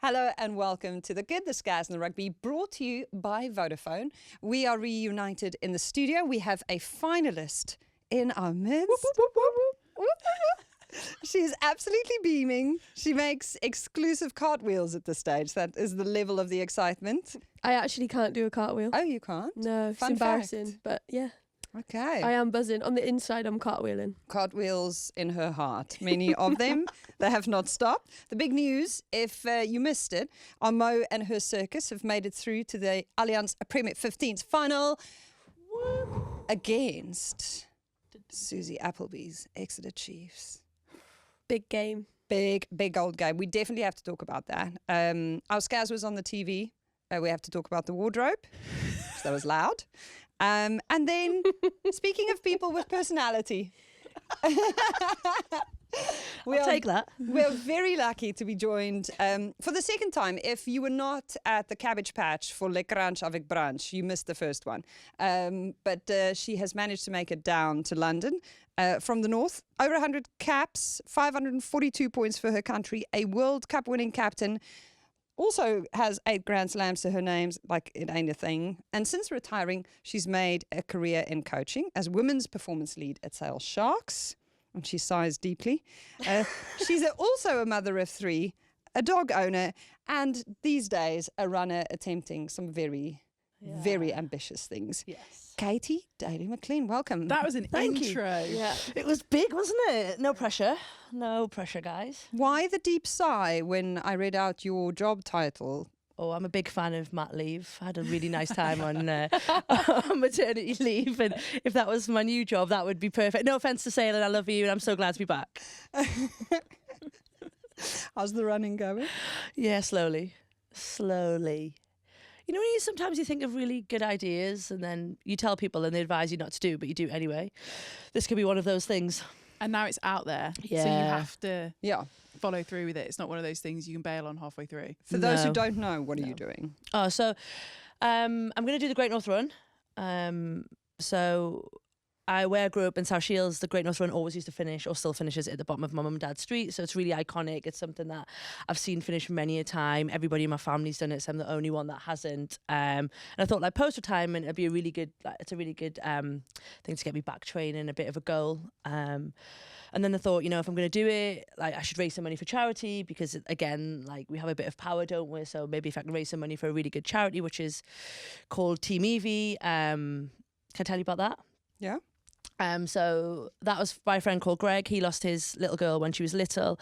Hello and welcome to the Good Scaz Rugby, brought to you by Vodafone. We are reunited in the studio. We have a finalist in our midst. She's absolutely beaming. She makes exclusive cartwheels at this stage. That is the level of the excitement. I actually can't do a cartwheel. Oh, you can't? No, it's Fun embarrassing, fact. but yeah. Okay. I am buzzing. On the inside, I'm cartwheeling. Cartwheels in her heart. Many of them. They have not stopped. The big news, if you missed it, Mo and her circus have made it through to the Allianz Prem 15s final against Susie Appleby's Exeter Chiefs. Big game. Big old game. We definitely have to talk about that. Our Scaz was on the TV. We have to talk about the wardrobe. So that was loud. And then, speaking of people with personality, I'll take that. We're very lucky to be joined for the second time. If you were not at the Cabbage Patch for Le Crunch avec Brunch, you missed the first one. But she has managed to make it down to London from the north. Over 100 caps, 542 points for her country, a World Cup winning captain. Also has 8 Grand Slams to her names, like it ain't a thing. And since retiring, she's made a career in coaching as women's performance lead at Sale Sharks. And she sighs deeply. She's also a mother of 3, a dog owner, and these days a runner attempting some very ambitious things. Yes. Katy Daley-McLean, welcome. That was an intro. Yeah. It was big, wasn't it? No pressure. No pressure, guys. Why the deep sigh when I read out your job title? Oh, I'm a big fan of mat leave. I had a really nice time on maternity leave, and if that was my new job, that would be perfect. No offence to Sale, and I love you, and I'm so glad to be back. How's the running going? Yeah, slowly. You know, sometimes you think of really good ideas, and then you tell people, and they advise you not to do, but you do it anyway. This could be one of those things. And now it's out there. Yeah. So you have to follow through with it. It's not one of those things you can bail on halfway through. For those who don't know, what are you doing? Oh, so I'm going to do the Great North Run. So where I grew up in South Shields, the Great North Run always used to finish, or still finishes, at the bottom of my mum and dad's street. So it's really iconic. It's something that I've seen finish many a time. Everybody in my family's done it, so I'm the only one that hasn't. And I thought, like, post-retirement, it'd be a really good, it's a really good thing to get me back training, a bit of a goal. And then I thought, you know, if I'm going to do it, like, I should raise some money for charity, because again, like, we have a bit of power, don't we? So maybe if I can raise some money for a really good charity, which is called Team Evie. Can I tell you about that? Yeah. So that was by a friend called Greg. He lost his little girl when she was little,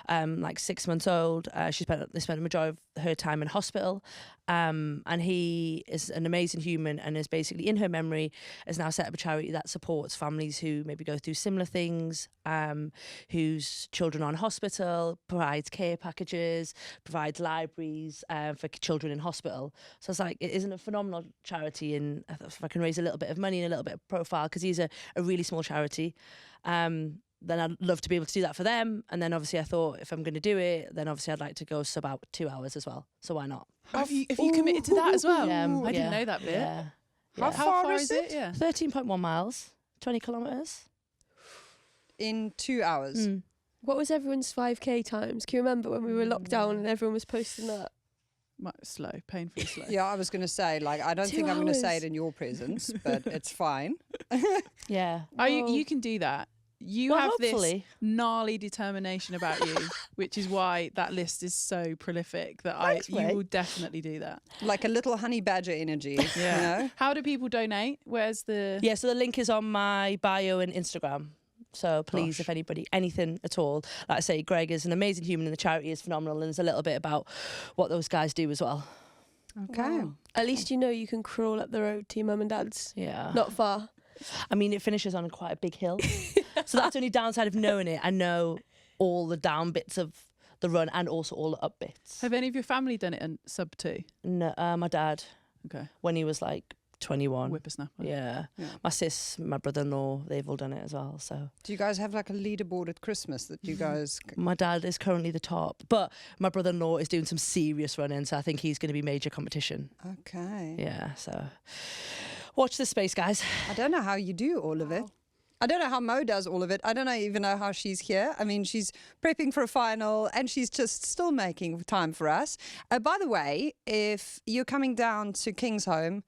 like 6 months old. They spent the majority of her time in hospital. And he is an amazing human, and is basically, in her memory, has now set up a charity that supports families who maybe go through similar things, whose children are in hospital, provides care packages, provides libraries for children in hospital. So it's like, it isn't a phenomenal charity, and if I can raise a little bit of money and a little bit of profile, because he's a really small charity, then I'd love to be able to do that for them. And then obviously I thought, if I'm going to do it, then obviously I'd like to go about 2 hours as well. So why not? Have you committed to that as well? I didn't Yeah. know that bit. Yeah. How far is it? Yeah. 13.1 miles, 20 kilometres. In 2 hours. What was everyone's 5K times? Can you remember when we were locked down and everyone was posting that? Slow, painfully slow. Yeah, I was going to say, like, I don't 2 think I'm going to say hours. it in your presence, but it's fine. Yeah. Oh, you can do that. You Well, have hopefully. this gnarly determination about you, which is why that list is so prolific that Thanks, you mate. will definitely do that. Like a little honey badger energy, you know? How do people donate? Where's the... Yeah, so the link is on my bio and Instagram. So please, if anybody, anything at all, like I say, Greg is an amazing human, and the charity is phenomenal, and there's a little bit about what those guys do as well. Okay. Wow. At least you know you can crawl up the road to your mum and dad's. Yeah. Not far. I mean, it finishes on quite a big hill. So that's the only downside of knowing it. I know all the down bits of the run and also all the up bits. Have any of your family done it in sub 2? No, my dad, Okay. when he was like 21. Whippersnapper. Yeah. Yeah. My sis, my brother-in-law, they've all done it as well. So Do you guys have like a leaderboard at Christmas that you guys... my dad is currently the top, but my brother-in-law is doing some serious running, so I think he's going to be major competition. Okay. Yeah, so watch this space, guys. I don't know how you do all of it. I don't know how Mo does all of it. I don't even know how she's here. I mean, she's prepping for a final and she's just still making time for us. By the way, if you're coming down to Kingsholm,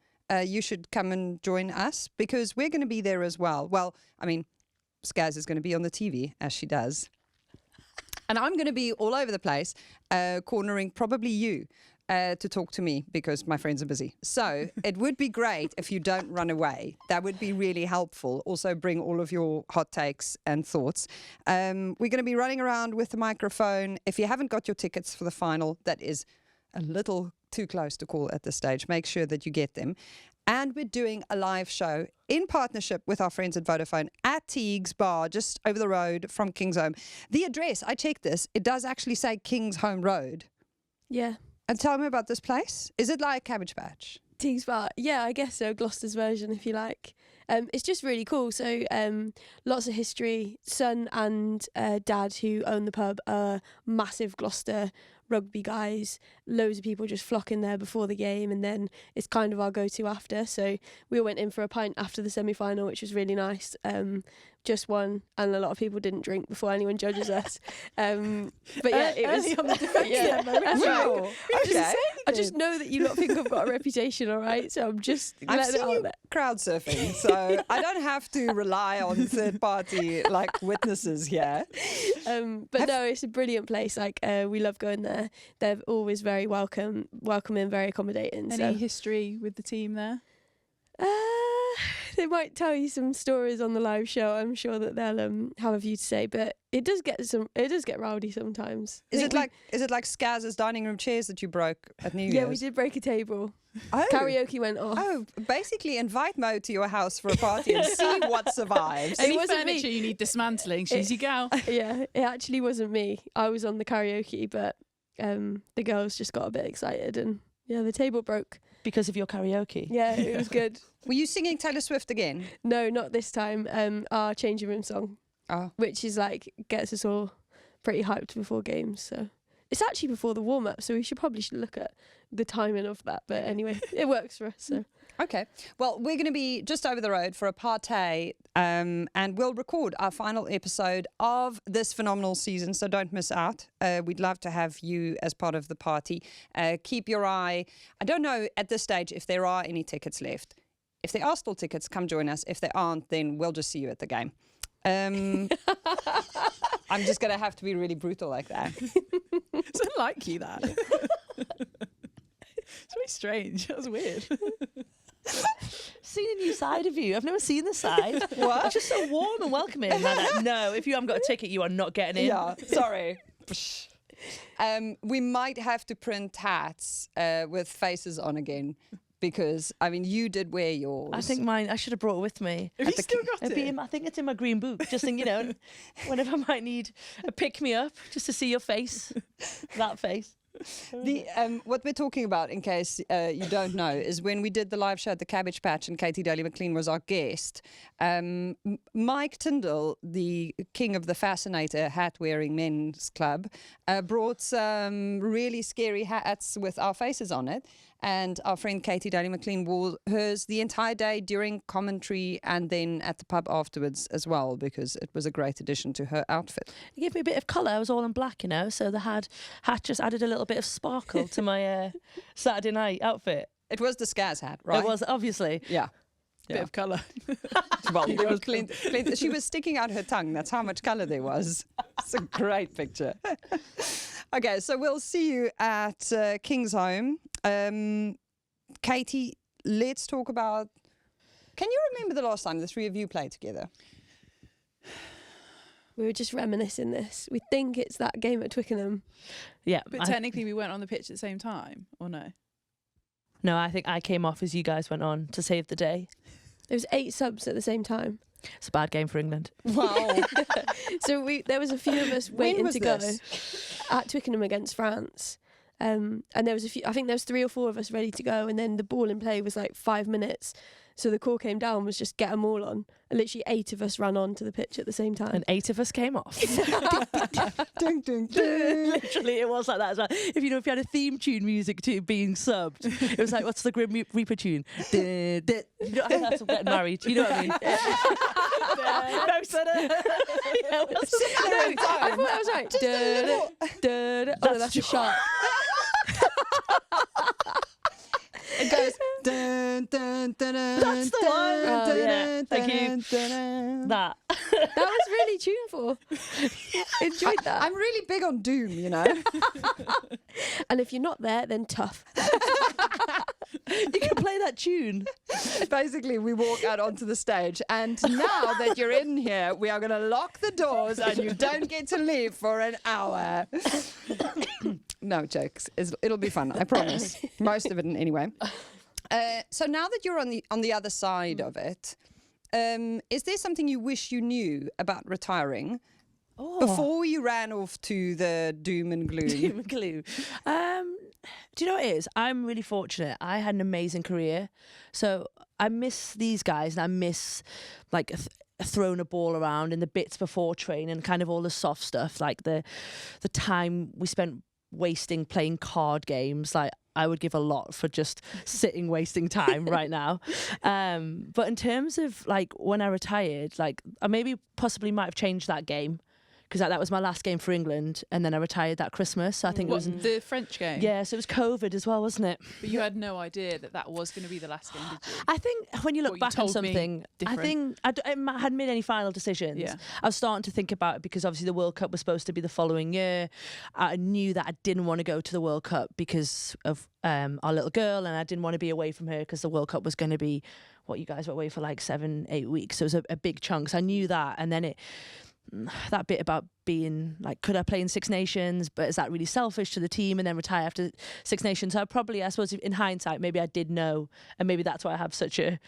you should come and join us because we're going to be there as well. Well, I mean, Scaz is going to be on the TV as she does. And I'm going to be all over the place, cornering probably you. To talk to me because my friends are busy. So it would be great if you don't run away. That would be really helpful. Also bring all of your hot takes and thoughts. We're going to be running around with the microphone. If you haven't got your tickets for the final, that is a little too close to call at this stage. Make sure that you get them. And we're doing a live show in partnership with our friends at Vodafone at Teague's Bar, just over the road from Kingsholm. The address, I checked this, it does actually say Kingsholm Road. Yeah. And tell me about this place. Is it like Cabbage Patch? Teague's Bar. Yeah, I guess so. Gloucester's version, if you like. It's just really cool. So lots of history. Son and dad who own the pub are massive Gloucester rugby guys. Loads of people just flock in there before the game, and then it's kind of our go-to after. So we all went in for a pint after the semi-final, which was really nice. Just one, and a lot of people didn't drink before anyone judges us. But yeah, it was on the defense. Yeah, That's right. Okay. I just know that you lot think I've got a reputation, all right? So I'm just I've letting it seen out you there. crowd surfing, so I don't have to rely on third party like witnesses here. But no, it's a brilliant place. Like we love going there. They're always very welcoming, very accommodating. Any history with the team there? They might tell you some stories on the live show. I'm sure that they'll have a few to say, but it does get rowdy sometimes. Is it like Scaz's dining room chairs that you broke at New Year's? Yeah, we did break a table. Oh. Karaoke went off. Oh, basically invite Mo to your house for a party and see what survives. Any wasn't furniture me. you need dismantling, she's your gal. Yeah, it actually wasn't me. I was on the karaoke, but the girls just got a bit excited, and yeah, the table broke. Because of your karaoke. Yeah, it was good. Were you singing Taylor Swift again? No, not this time. Our changing room song, which is like gets us all pretty hyped before games. So it's actually before the warm up. So we should look at the timing of that. But anyway, it works for us. So. Okay. Well, we're going to be just over the road for a party, and we'll record our final episode of this phenomenal season, so don't miss out. We'd love to have you as part of the party. Keep your eye. I don't know at this stage if there are any tickets left. If there are still tickets, come join us. If there aren't, then we'll just see you at the game. I'm just going to have to be really brutal like that. It's unlike you, that. It's very strange. That was weird. Seen a new side of you. I've never seen this side. What? It's just so warm and welcoming. No, if you haven't got a ticket, you are not getting in. Yeah, sorry. We might have to print hats with faces on again. Because, I mean, you did wear yours. I think mine, I should have brought it with me. Have you still got it? I think it's in my green book. Just think, whenever I might need a pick-me-up, just to see your face. That face. What we're talking about, in case you don't know, is when we did the live show at the Cabbage Patch and Katy Daley-McLean was our guest. Mike Tyndall, the king of the Fascinator hat-wearing men's club, brought some really scary hats with our faces on it. And our friend Katy Daley-McLean wore hers the entire day during commentary and then at the pub afterwards as well, because it was a great addition to her outfit. It gave me a bit of colour. I was all in black, so the hat just added a little bit of sparkle to my Saturday night outfit. It was the Scaz hat, right? It was, obviously. Yeah. Bit of colour. Well, there was plenty. She was sticking out her tongue. That's how much colour there was. It's a great picture. Okay, so we'll see you at Kingsholm. Katy, let's talk about... Can you remember the last time the three of you played together? We were just reminiscing this. We think it's that game at Twickenham. Yeah. But technically we weren't on the pitch at the same time, or no? No, I think I came off as you guys went on to save the day. There was 8 subs at the same time. It's a bad game for England. Wow. So there was a few of us waiting to go this? at Twickenham against France. And there was I think there was 3 or 4 of us ready to go, and then the ball in play was like 5 minutes. So the call came down was just get them all on. And literally 8 of us ran on to the pitch at the same time. And 8 of us came off. Ding, ding, ding. Literally, it was like that as well. If you had a theme tune music to being subbed, it was like, what's the Grim Reaper tune? You know, that's getting married. You know what I mean? No, son. I thought that was right. Oh, no, that's a shark. It goes. Dun, dun, dun, dun, That's the one. dun, Oh, yeah. dun, Thank you. dun, dun, dun. That. That was really tuneful. Enjoyed that. I'm really big on Doom, you know. And if you're not there, then tough. You can play that tune. Basically, we walk out onto the stage, and now that you're in here, we are going to lock the doors, and you don't get to leave for an hour. No jokes. It'll be fun. I promise. Most of it, anyway. So now that you're on the other side of it, is there something you wish you knew about retiring before you ran off to the doom and gloom? Doom and gloom. Do you know what it is? I'm really fortunate. I had an amazing career. So I miss these guys, and I miss like throwing a ball around and the bits before training, kind of all the soft stuff, like the time we spent wasting playing card games. Like, I would give a lot for just sitting wasting time right now. But in terms of like when I retired, like I maybe possibly might have changed that game, because that was my last game for England, and then I retired that Christmas. So I think it was the French game. Yeah, so it was COVID as well, wasn't it? But you had no idea that was going to be the last game, did you? I think when you look Or you back on told me something, I different. think I hadn't made any final decisions. Yeah. I was starting to think about it because obviously the World Cup was supposed to be the following year. I knew that I didn't want to go to the World Cup because of our little girl, and I didn't want to be away from her because the World Cup was going to be, what, you guys were away for like 7-8 weeks. So it was a big chunk. So I knew that, and then that bit about being like, could I play in Six Nations, but is that really selfish to the team, and then retire after Six Nations? So I suppose in hindsight, maybe I did know, and maybe that's why I have such a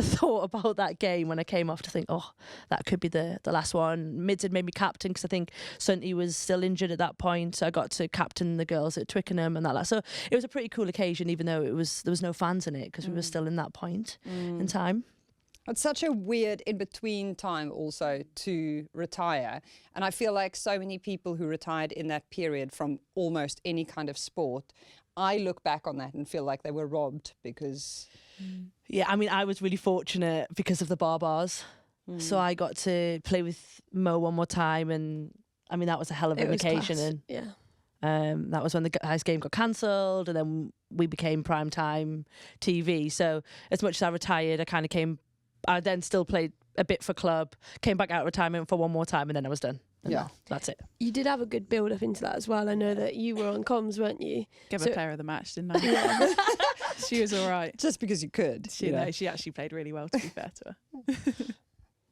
thought about that game when I came off to think, oh, that could be the last one. Mids had made me captain because I think Sunty was still injured at that point, so I got to captain the girls at Twickenham and that. So it was a pretty cool occasion, even though there was no fans in it, because we were still in that point in time. It's such a weird in-between time also to retire. And I feel like so many people who retired in that period from almost any kind of sport, I look back on that and feel like they were robbed because... Yeah, I mean, I was really fortunate because of the bars. So I got to play with Mo one more time, and I mean, that was a hell of an occasion. Class. And yeah. that was when the guys' game got cancelled, and then we became prime time TV. So as much as I retired, I then still played a bit for club, came back out of retirement for one more time, and then I was done. And that's it. You did have a good build up into that as well. I know that you were on comms, weren't you? Gave her player of the match, didn't I? She was all right. Just because you could. She actually played really well, to be fair to her.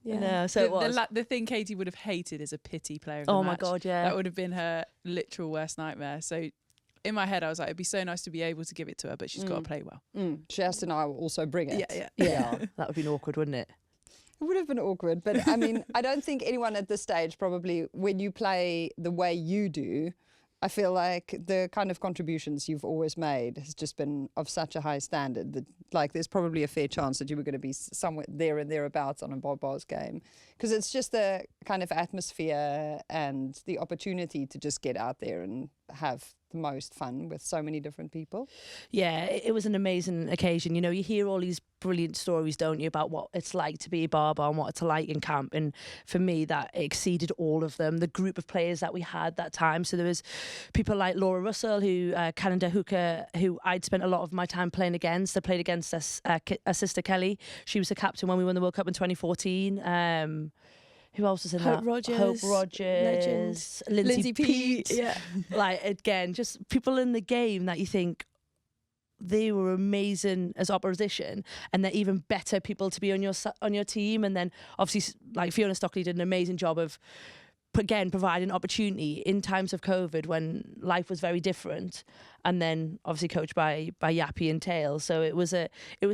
Yeah. No, so it was. The thing Katie would have hated is a pity player of the Oh match. my God, yeah. That would have been her literal worst nightmare. So in my head, I was like, it'd be so nice to be able to give it to her, but she's got to play well. She has to now also bring it. Yeah, that would have been awkward, wouldn't it? It would have been awkward, but I mean, I don't think anyone at this stage probably, when you play the way you do, I feel like the kind of contributions you've always made has just been of such a high standard that, like, there's probably a fair chance that you were going to be somewhere there and thereabouts on a Barbar's game, because it's just the kind of atmosphere and the opportunity to just get out there and have the most fun with so many different people. Yeah, it was an amazing occasion. You know, you hear all these brilliant stories, don't you, about what it's like to be a Barbar and what it's like in camp. And for me, that exceeded all of them. The group of players that we had that time. So there was people like Laura Russell, who Canada Hooker, who I'd spent a lot of my time playing against. I played against her sister Kelly. She was the captain when we won the World Cup in 2014. Who else was in Hope that? Rogers, Hope Rogers, Lindsay Pete. Pete. Yeah. Like, again, just people in the game that you think they were amazing as opposition, and they're even better people to be on your team. And then obviously, like, Fiona Stockley did an amazing job of, again, providing opportunity in times of COVID when life was very different, and then obviously coached by Yappy and Tail. So it was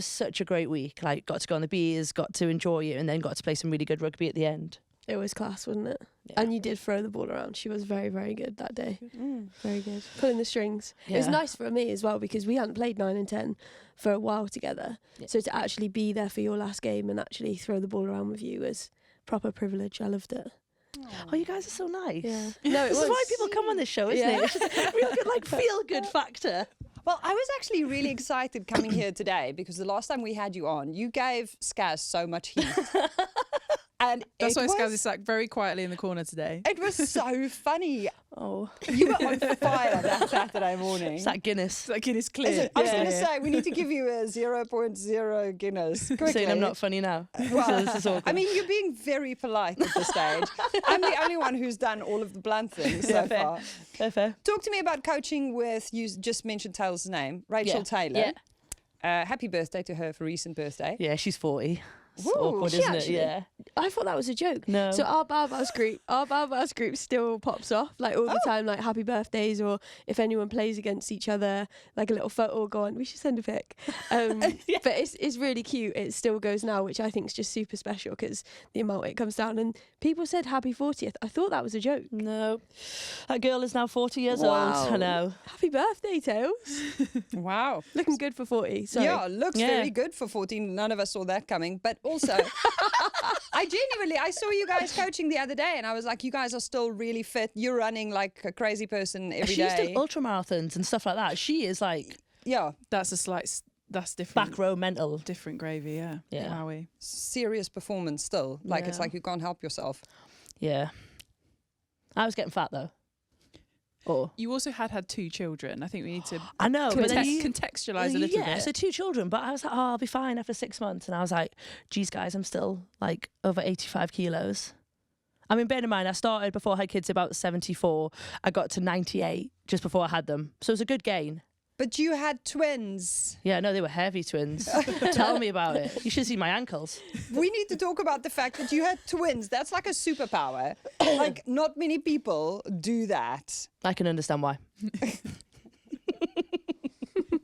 such a great week. Like, got to go on the beers, got to enjoy it, and then got to play some really good rugby at the end. It was class, wasn't it? Yeah. And you did throw the ball around. She was very, very good that day. Mm. Very good. Pulling the strings. It was Yeah. nice for me as well because we hadn't played 9 and 10 for a while together. Yeah. So to actually be there for your last game and actually throw the ball around with you was proper privilege. I loved it. Oh, you guys are so nice. Yeah. No, it This was. is why people come on this show, isn't Yeah. it? It's just a real good, like, feel-good factor. Well, I was actually really excited coming here today because the last time we had you on, you gave Scaz so much heat. And That's why it Scaz was, is like very quietly in the corner today. it was so funny. Oh, You were on fire that Saturday morning. it's that Guinness. It's like it is Is clear. it? I was going to Yeah. say, we need to give you a 0.0 Guinness. Quickly. Saying I'm not funny now. Well, So this is awkward. I mean, you're being very polite at this stage. I'm the only one who's done all of the blunt things so far. Fair. Talk to me about coaching with, you just mentioned Taylor's name, Rachel Yeah. Taylor. Happy birthday to her for recent birthday. Yeah, she's 40. It's Woo, awkward, she isn't actually- it? Yeah. I thought that was a joke. No. So our Barbados group still pops off like all the time, like happy birthdays, or if anyone plays against each other, like a little photo will go on. We should send a pic. But it's really cute. It still goes now, which I think is just super special because the amount it comes down. And people said happy 40th. I thought that was a joke. No. That girl is now 40 years Wow. old. I know. Happy birthday, Tails. Wow. Looking good for 40. Sorry. Yeah, looks Yeah. very good for 14. None of us saw that coming. But also, I saw you guys coaching the other day and I was like, you guys are still really fit. You're running like a crazy person every She's day. done ultra marathons and stuff like that. She is like Yeah, That's a slight. That's different. back row mental. Different gravy. Yeah. Yeah. Wowie. serious performance still. Like, it's Yeah. like you can't help yourself. Yeah. I was getting fat though. Oh. You also had 2 children. I think we need to I know, but then contextualize a little yeah, bit. so 2 children, but I was like, oh, I'll be fine after 6 months. And I was like, geez, guys, I'm still like over 85 kilos. I mean, bear in mind, I started before I had kids about 74. I got to 98 just before I had them. So it was a good gain. But you had twins. Yeah, no, they were heavy twins. Tell me about it. You should see my ankles. We need to talk about the fact that you had twins. That's like a superpower. Like, not many people do that. I can understand why.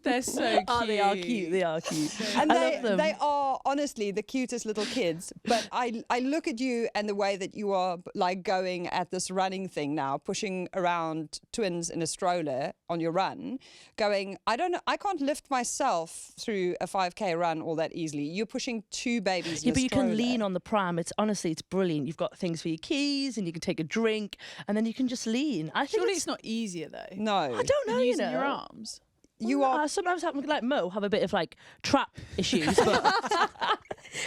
They're so cute. Oh, they are cute. They are cute. And I love them. they are honestly the cutest little kids. But I look at you and the way that you are like going at this running thing now, pushing around twins in a stroller on your run, going, I don't know, I can't lift myself through a 5K run all that easily. You're pushing 2 babies in Yeah, a but you stroller. can lean on the pram. It's honestly, it's brilliant. You've got things for your keys, and you can take a drink, and then you can just lean. I think Surely it's not easier though. No. I don't know. Using you know, your arms. You are. sometimes have like Mo have a bit of like trap issues, but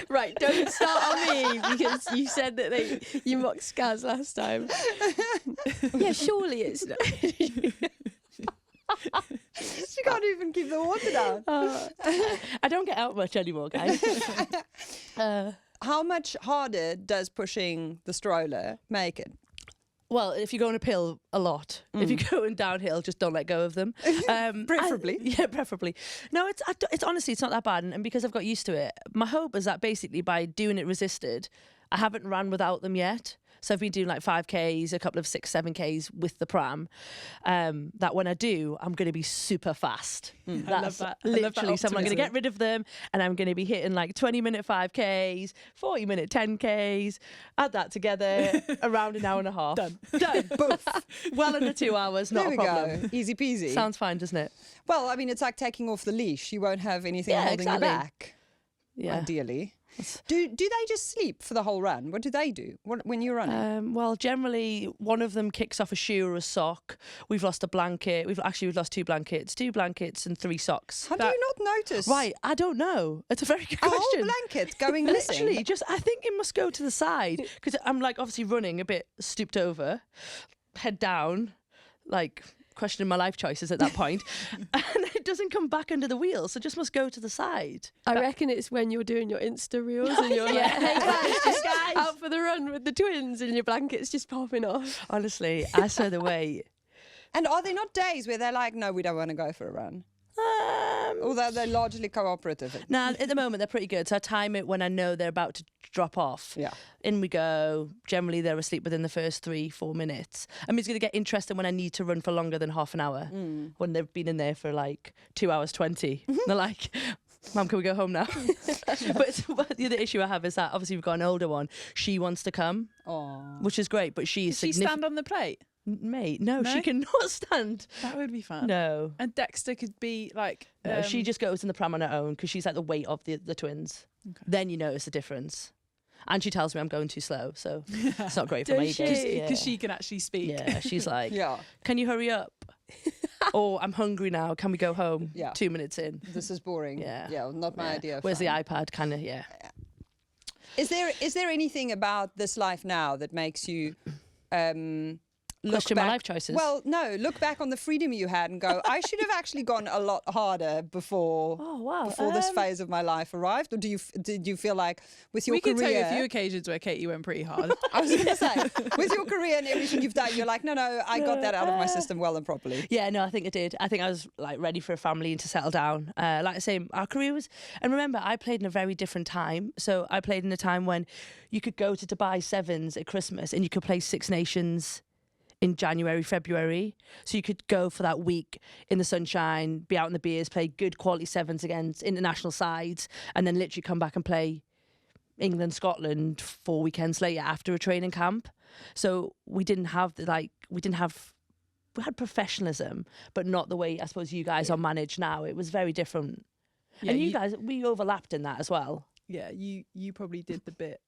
Right, don't start on me because you said that you mocked Scaz last time. Yeah, surely it's not. She can't even keep the water down. I don't get out much anymore, guys. How much harder does pushing the stroller make it? Well, if you're going uphill, a lot. If you're going downhill, just don't let go of them. Preferably. Yeah, preferably. No, it's honestly, it's not that bad. And because I've got used to it, my hope is that basically by doing it resisted, I haven't ran without them yet. So I've been doing like 5Ks, a couple of 6, 7Ks with the pram. That when I do, I'm going to be super fast. That's that. I love that literally something. I'm going to optimism. get rid of them and I'm going to be hitting like 20-minute 5Ks, 40-minute 10Ks. Add that together, around an hour and a half. Done. Boof. Well under 2 hours, not There a we problem. go. Easy peasy. Sounds fine, doesn't it? Well, I mean, it's like taking off the leash. You won't have anything Yeah, holding exactly. you back. Yeah. Ideally. Do they just sleep for the whole run? What do they do when you're running? Well, generally, one of them kicks off a shoe or a sock. We've lost a blanket. We've lost 2 blankets. 2 blankets and 3 socks. How do you not notice? Right, I don't know. It's a very good A question. whole blanket going missing. Literally, just I think it must go to the side because I'm like obviously running a bit stooped over, head down, like questioning my life choices at that point, and it doesn't come back under the wheels, so it just must go to the side. I reckon it's when you're doing your Insta reels and you're like, hey guys, just out for the run with the twins and your blanket's just popping off. Honestly, I saw the way. And are there not days where they're like, no, we don't want to go for a run? Although they're largely cooperative. Nah, at the moment they're pretty good. So I time it when I know they're about to drop off. Yeah. In we go. Generally, they're asleep within the first 3-4 minutes. I mean, it's going to get interesting when I need to run for longer than half an hour. When they've been in there for like 2 hours 20. They're like, Mum, can we go home now? but the other issue I have is that obviously we've got an older one. She wants to come, which is great, but she's Does she stand on the plate? Mate, no, No? she cannot stand. That would be fun. No. And Dexter could be like... No, she just goes in the pram on her own because she's like the weight of the twins. Okay. Then you notice the difference. And she tells me I'm going too slow, so it's not great for my Does ego. she? Because she can actually speak. Yeah, she's like, Yeah. can you hurry up? Or I'm hungry now, can we go home? Yeah. 2 minutes in. This is boring. Yeah. Yeah, not my Yeah. idea. of Where's the fun. iPad? Kind of, yeah. Is there anything about this life now that makes you look Question back? my life choices. Well, no, look back on the freedom you had and go, I should have actually gone a lot harder before Oh, wow. before this phase of my life arrived. Or did you feel like with your We can career? tell you a few occasions where Katie went pretty hard. I was going to say, with your career and everything you've done, you're like, no, I got that out of my system well and properly. Yeah, no, I think I did. I think I was like ready for a family and to settle down. Like I say, our career was, and remember, I played in a very different time. So I played in a time when you could go to Dubai Sevens at Christmas and you could play Six Nations in January, February. So you could go for that week in the sunshine, be out in the beers, play good quality sevens against international sides, and then literally come back and play England, Scotland 4 weekends later after a training camp. So we didn't have we had professionalism, but not the way I suppose you guys are managed now. It was very different. Yeah, And you guys, we overlapped in that as well. Yeah, you probably did the bit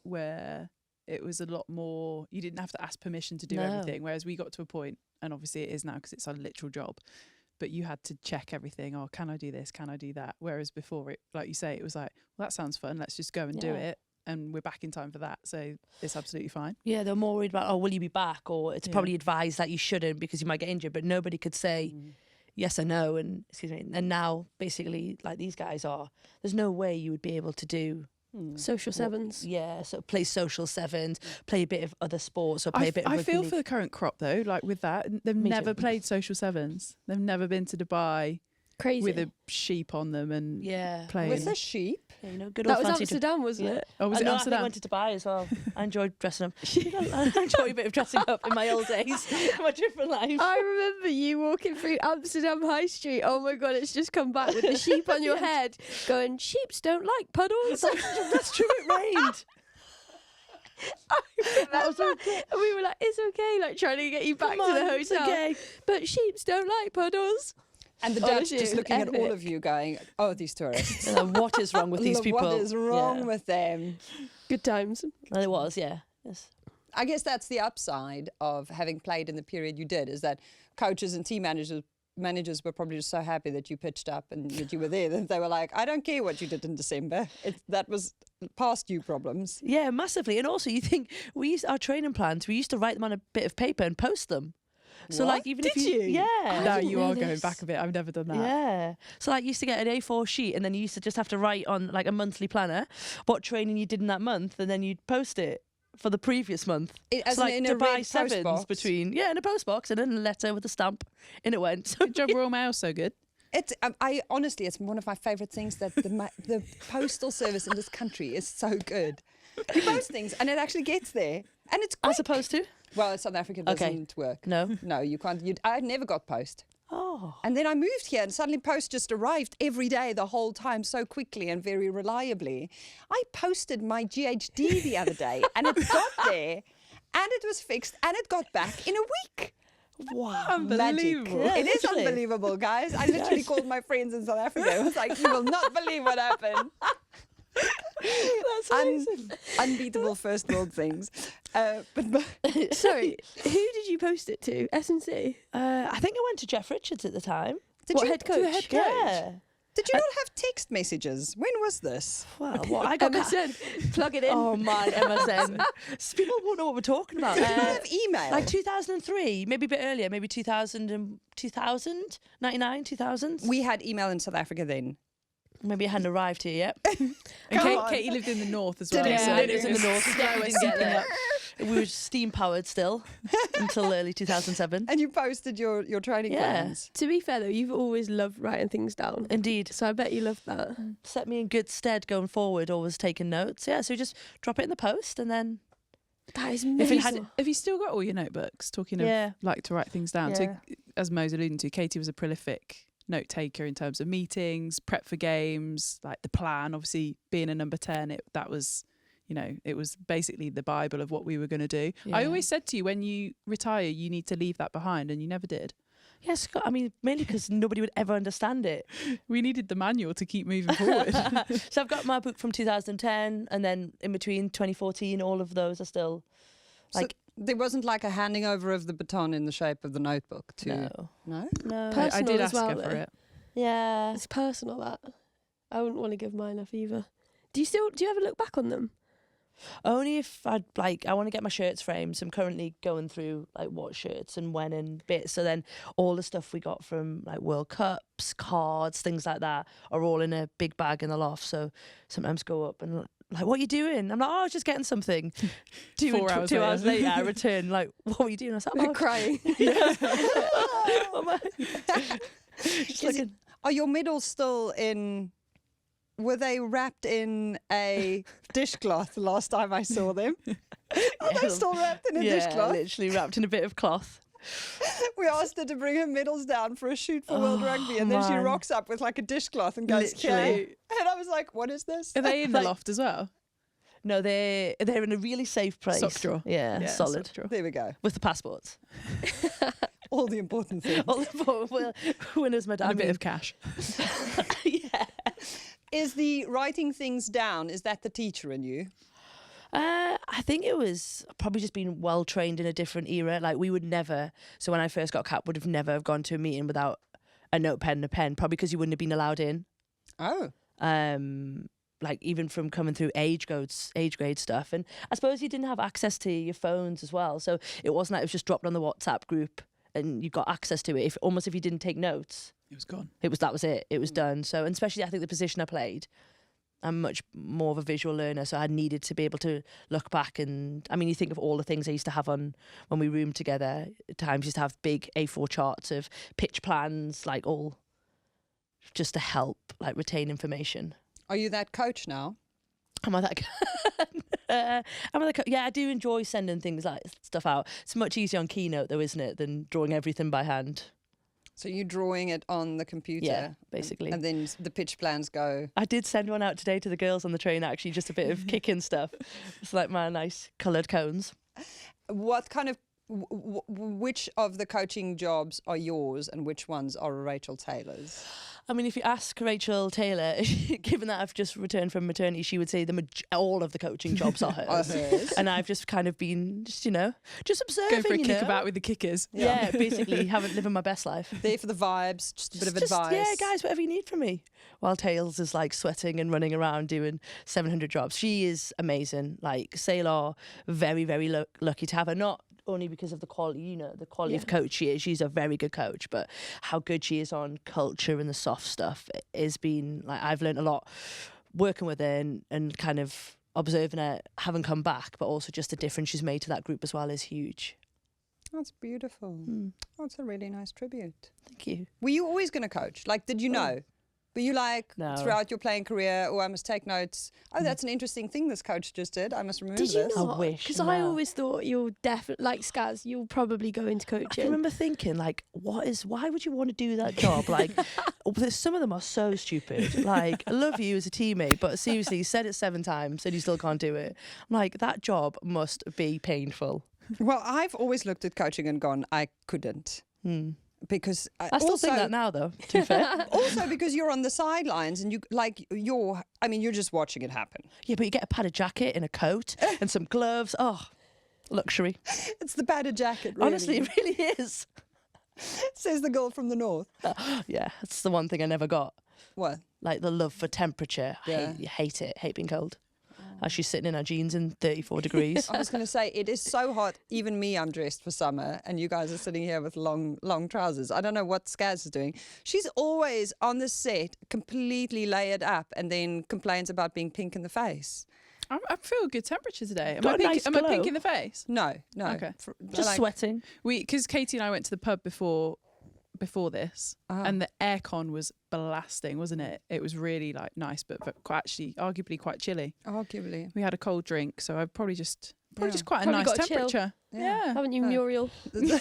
where it was a lot more, you didn't have to ask permission to do No. everything, whereas we got to a point, and obviously it is now because it's our literal job, but you had to check everything. Oh, can I do this? Can I do that? Whereas before, it, like you say, it was like, well, that sounds fun, let's just go and do Yeah. it, and we're back in time for that, so it's absolutely fine. Yeah, they're more worried about, oh, will you be back? Or it's Yeah. probably advised that you shouldn't because you might get injured, but nobody could say yes or no. And excuse me. And now, basically, like these guys are, there's no way you would be able to do. Social sevens. Yeah, so play social sevens, play a bit of other sports, or play a bit of I rugby feel league. for the current crop though, like with that, they've Me never too. played social sevens. They've never been to Dubai Crazy. with a sheep on them and Yeah. playing. With a sheep? Yeah, you know, good That old was fancy Amsterdam, wasn't Yeah. it? Oh, was it I think I Amsterdam? went to Dubai as well. I enjoyed dressing up. I enjoy a bit of dressing up in my old days, my different life. I remember you walking through Amsterdam High Street. Oh my God, it's just come back with the sheep on your head going, sheeps don't like puddles. That's true, it rained. That was okay. And we were like, it's okay, like trying to get you back Come to the on, it's hotel. okay. But sheeps don't like puddles. And the Dutch Honestly, just it was looking at all epic. of you going, oh, these tourists. What is wrong with these people? What is wrong Yeah. with them? Good times. It was, yeah. Yes. I guess that's the upside of having played in the period you did, is that coaches and team managers were probably just so happy that you pitched up and that you were there that they were like, I don't care what you did in December. That was past you problems. Yeah, massively. And also, you think our training plans, we used to write them on a bit of paper and post them. So, What? like, even Did if you, you? yeah, Now didn't you know are going this. back a bit. I've never done that. yeah. So, like, you used to get an A4 sheet, and then you used to just have to write on like a monthly planner what training you did in that month, and then you'd post it for the previous month. As So, like, in to a buy red sevens post box. between, in a post box, and then a letter with a stamp, and it went. So, Good job, Royal Mail, so good. It's I honestly, it's one of my favourite things that the postal service in this country is so good. You post things and it actually gets there, and it's quick. as opposed to, Well, South Africa Okay. doesn't work. no. No, you can't. I never got post. Oh. And then I moved here and suddenly post just arrived every day the whole time so quickly and very reliably. I posted my GHD the other day and it got there and it was fixed and it got back in a week. Wow. Unbelievable. Magic. Yeah, It is literally. unbelievable, guys. I literally called my friends in South Africa. I was like, you will not believe what happened. That's amazing. Unbeatable first world things. But Sorry, who did you post it to? S&C? I think I went to Jeff Richards at the time. did What, you, head coach? head coach? Yeah. Did you not have text messages? When was this? Well, what I got. MSN. Plug it in. Oh my MSN. People won't know what we're talking about. Did you not have email? Like 2003, maybe a bit earlier, maybe 2000, 99, 2000. We had email in South Africa then. Maybe it hadn't arrived here yet. And Come on. Katie lived in the north as well. Did it? Yeah, So it was in the north. Slow We and didn't get keeping there. up. We were steam powered still until early 2007. And you posted your training Yeah. plans. To be fair though, you've always loved writing things down. Indeed. So I bet you loved that. Set me in good stead going forward, always taking notes. Yeah, so just drop it in the post and then. That is If amazing. it had- Have you still got all your notebooks? Talking of Yeah. like to write things down. Yeah. So, as Mo's alluding to, Katie was a prolific note taker in terms of meetings, prep for games, like the plan. Obviously, being a number 10, that was, you know, it was basically the Bible of what we were going to do. Yeah. I always said to you, when you retire, you need to leave that behind, and you never did. Yes, I mean, mainly because nobody would ever understand it. We needed the manual to keep moving forward. So I've got my book from 2010, and then in between 2014, all of those are still like. So there wasn't like a handing over of the baton in the shape of the notebook to... No. No? No. I Personal did as ask well, her for though. it. Yeah. It's personal, that. I wouldn't want to give mine up either. Do you ever look back on them? Only if I want to get my shirts framed. So I'm currently going through like what shirts and when and bits. So then all the stuff we got from like World Cups, cards, things like that are all in a big bag in the loft. So sometimes go up and like, what are you doing? I'm like, oh, I was just getting something. 2 hours later, I return like, what were you doing? I was like, oh, Crying. Just looking. Are your medals still in... Were they wrapped in a dishcloth the last time I saw them? Are they still wrapped in a dishcloth? Literally wrapped in a bit of cloth. We asked her to bring her medals down for a shoot for World Rugby, and then she man. rocks up with like a dishcloth and goes, Literally. "Here." And I was like, what is this? Are they in the Like- loft as well? No, they're in a really safe place. Sock drawer. Yeah, solid. sock drawer. There we go. With the passports. All the important things. All the winners, madam. And a bit of cash. Yeah. Is the writing things down, is that the teacher in you? I think it was probably just being well trained in a different era. Like we would never. So when I first got cap, would have never have gone to a meeting without a notepad and a pen. Probably because you wouldn't have been allowed in. Oh. Like even from coming through age grade stuff, and I suppose you didn't have access to your phones as well. So it wasn't like it was just dropped on the WhatsApp group and you got access to it. If you didn't take notes, It was gone. that was it. It was done. So, and especially I think the position I played, I'm much more of a visual learner, so I needed to be able to look back. And I mean, you think of all the things I used to have on when we roomed together. At times, used to have big A4 charts of pitch plans, like all just to help like retain information. Are you that coach now? Am I that? Yeah, I do enjoy sending things like stuff out. It's much easier on Keynote, though, isn't it, than drawing everything by hand? So you're drawing it on the computer? Yeah, basically. And then the pitch plans go... I did send one out today to the girls on the train, actually, just a bit of kicking stuff. It's like my nice coloured cones. What kind of... which of the coaching jobs are yours and which ones are Rachel Taylor's? I mean, if you ask Rachel Taylor, given that I've just returned from maternity, she would say all of the coaching jobs are hers. And I've just kind of been, just observing. Going for a kickabout with the kickers. Yeah, basically, living my best life. There for the vibes, just a bit of advice. Yeah, guys, whatever you need from me. While Tails is like sweating and running around doing 700 jobs. She is amazing. Like, Sailor, very, very lucky to have her. Not only because of the quality, the quality of coach she is. She's a very good coach, but how good she is on culture and the soft stuff has been, like, I've learned a lot working with her and kind of observing her, having come back, but also just the difference she's made to that group as well is huge. That's beautiful. That's a really nice tribute. Thank you. Were you always going to coach? Like, did you know? Were you like, No. throughout your playing career, I must take notes? Oh, that's an interesting thing this coach just did. I must remember Did you this. not? I wish, Because I no. always thought you'll definitely, like Scaz, you'll probably go into I coaching. remember thinking, like, why would you want to do that job? Like, some of them are so stupid. Like, I love you as a teammate, but seriously, you said it 7 times and you still can't do it. I'm like, that job must be painful. Well, I've always looked at coaching and gone, I couldn't. Because I still think that now, though, to be fair. Also because you're on the sidelines and you're just watching it happen. Yeah, but you get a padded jacket and a coat and some gloves. Oh, luxury. It's the padded jacket, really. Honestly, it really is. Says the girl from the north. Yeah, that's the one thing I never got. What? Like the love for temperature. Yeah. You hate it. Hate being cold. As she's sitting in her jeans in 34 degrees. I was going to say, it is so hot. Even me, I'm dressed for summer, and you guys are sitting here with long trousers. I don't know what Scaz is doing. She's always on the set, completely layered up, and then complains about being pink in the face. I feel good temperature today. Am Got I a pink? nice Am I glow. pink in the face? No. Okay. Just sweating. Because Katy and I went to the pub before this, and the aircon was blasting, wasn't it? It was really like nice, but arguably quite chilly. Arguably. We had a cold drink, so I probably just quite a Probably nice got a chill. temperature. Yeah. Haven't you, Muriel? There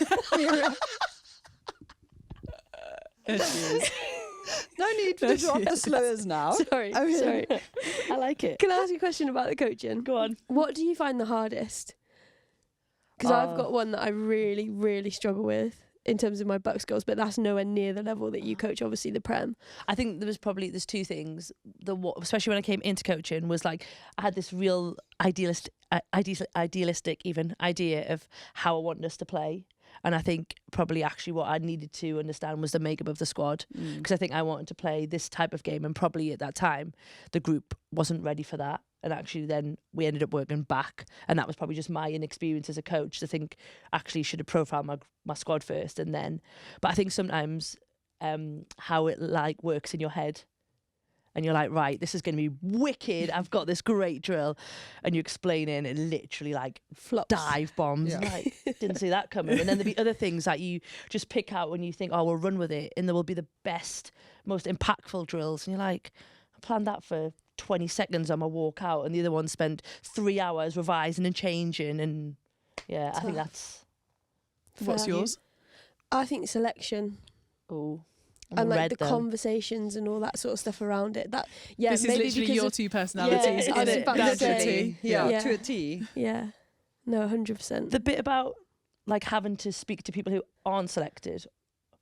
she is. No need to drop the slurs now. Sorry. I like it. Can I ask you a question about the coaching? Go on. What do you find the hardest? Because I've got one that I really, really struggle with in terms of my buck skills, but that's nowhere near the level that you coach, obviously, the Prem. I think there's two things. Especially when I came into coaching, was like I had this real idealistic even idea of how I wanted us to play. And I think probably actually what I needed to understand was the makeup of the squad, because I think I wanted to play this type of game, and probably at that time the group wasn't ready for that. And actually then we ended up working back, and that was probably just my inexperience as a coach to think actually should have profiled my squad first and then. But I think sometimes how it like works in your head, and you're like, right, this is going to be wicked, I've got this great drill, and you explain it and it literally like Flops. dive bombs. Yeah. Like, didn't see that coming. And then there'll be other things that you just pick out when you think, oh, we'll run with it, and there will be the best, most impactful drills, and you're like, I planned that for 20 seconds on my walk out, and the other one spent 3 hours revising and changing. And yeah, I think that's... What's yours? I think selection. Oh, And like the conversations and all that sort of stuff around it. That This is maybe literally because your of- two personalities. Yeah, I was isn't it? about to Down say. a T. Yeah, Yeah. to a T. Yeah. No, 100%. the bit about like having to speak to people who aren't selected.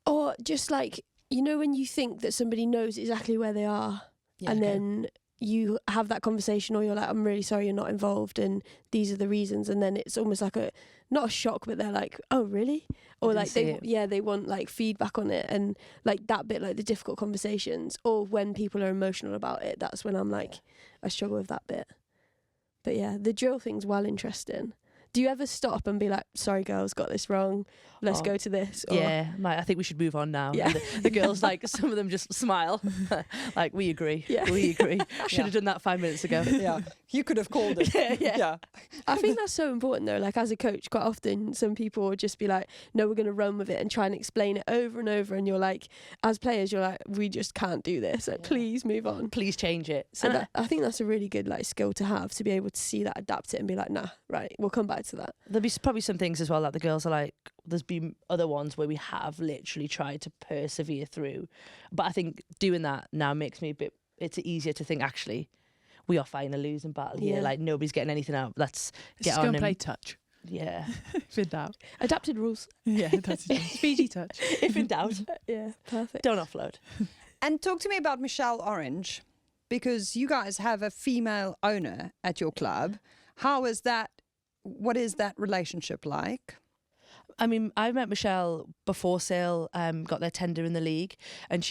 Or just like, you know, when you think that somebody knows exactly where they are, and then you have that conversation, or you're like, I'm really sorry you're not involved, and these are the reasons, and then it's almost like not a shock, but they're like, oh really? Or like they want like feedback on it, and like that bit, like the difficult conversations, or when people are emotional about it, that's when I'm like, I struggle with that bit. But yeah, the drill thing's well interesting. Do you ever stop and be like, sorry girls, got this wrong, let's go to this? Or, Yeah, like, I think we should move on now. Yeah. And the girls, like, some of them just smile. Like, we agree. Yeah. We agree. Should have done that 5 minutes ago. Yeah, you could have called it. Yeah. I think that's so important though. Like as a coach, quite often some people will just be like, no, we're going to run with it, and try and explain it over and over. And you're like, as players, you're like, we just can't do this. Like, please move on. Please change it. So I think that's a really good like skill to have, to be able to see that, adapt it, and be like, nah, right, we'll come back to that. There'll be probably some things as well that the girls are like, there's been other ones where we have literally tried to persevere through. But I think doing that now makes me it's easier to think, actually, we are fighting a losing battle here. Yeah. Like, nobody's getting anything out. Let's get Just on go and and play touch. Yeah. If in doubt. Adapted rules. Yeah, that's it. Fiji touch. If in doubt, Yeah, perfect. don't offload. And talk to me about Michelle Orange, because you guys have a female owner at your club. How is that? What is that relationship like? I mean, I met Michelle before Sale got their tender in the league, and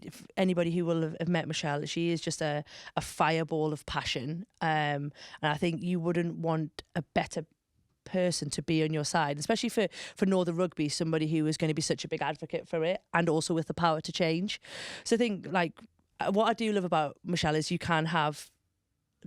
if anybody who will have met Michelle, she is just a fireball of passion, and I think you wouldn't want a better person to be on your side, especially for Northern Rugby, somebody who is going to be such a big advocate for it, and also with the power to change. So I think, like, what I do love about Michelle is you can have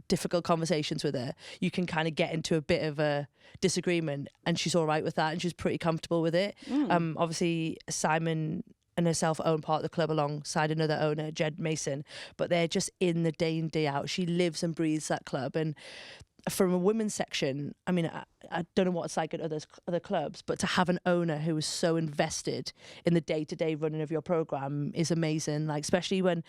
difficult conversations with her. You can kind of get into a bit of a disagreement, and she's all right with that, and she's pretty comfortable with it. Obviously Simon and herself own part of the club alongside another owner, Jed Mason, but they're just in the day in, day out. She lives and breathes that club. And from a women's section, I mean, I don't know what it's like at other clubs, but to have an owner who is so invested in the day-to-day running of your programme is amazing. Like, especially when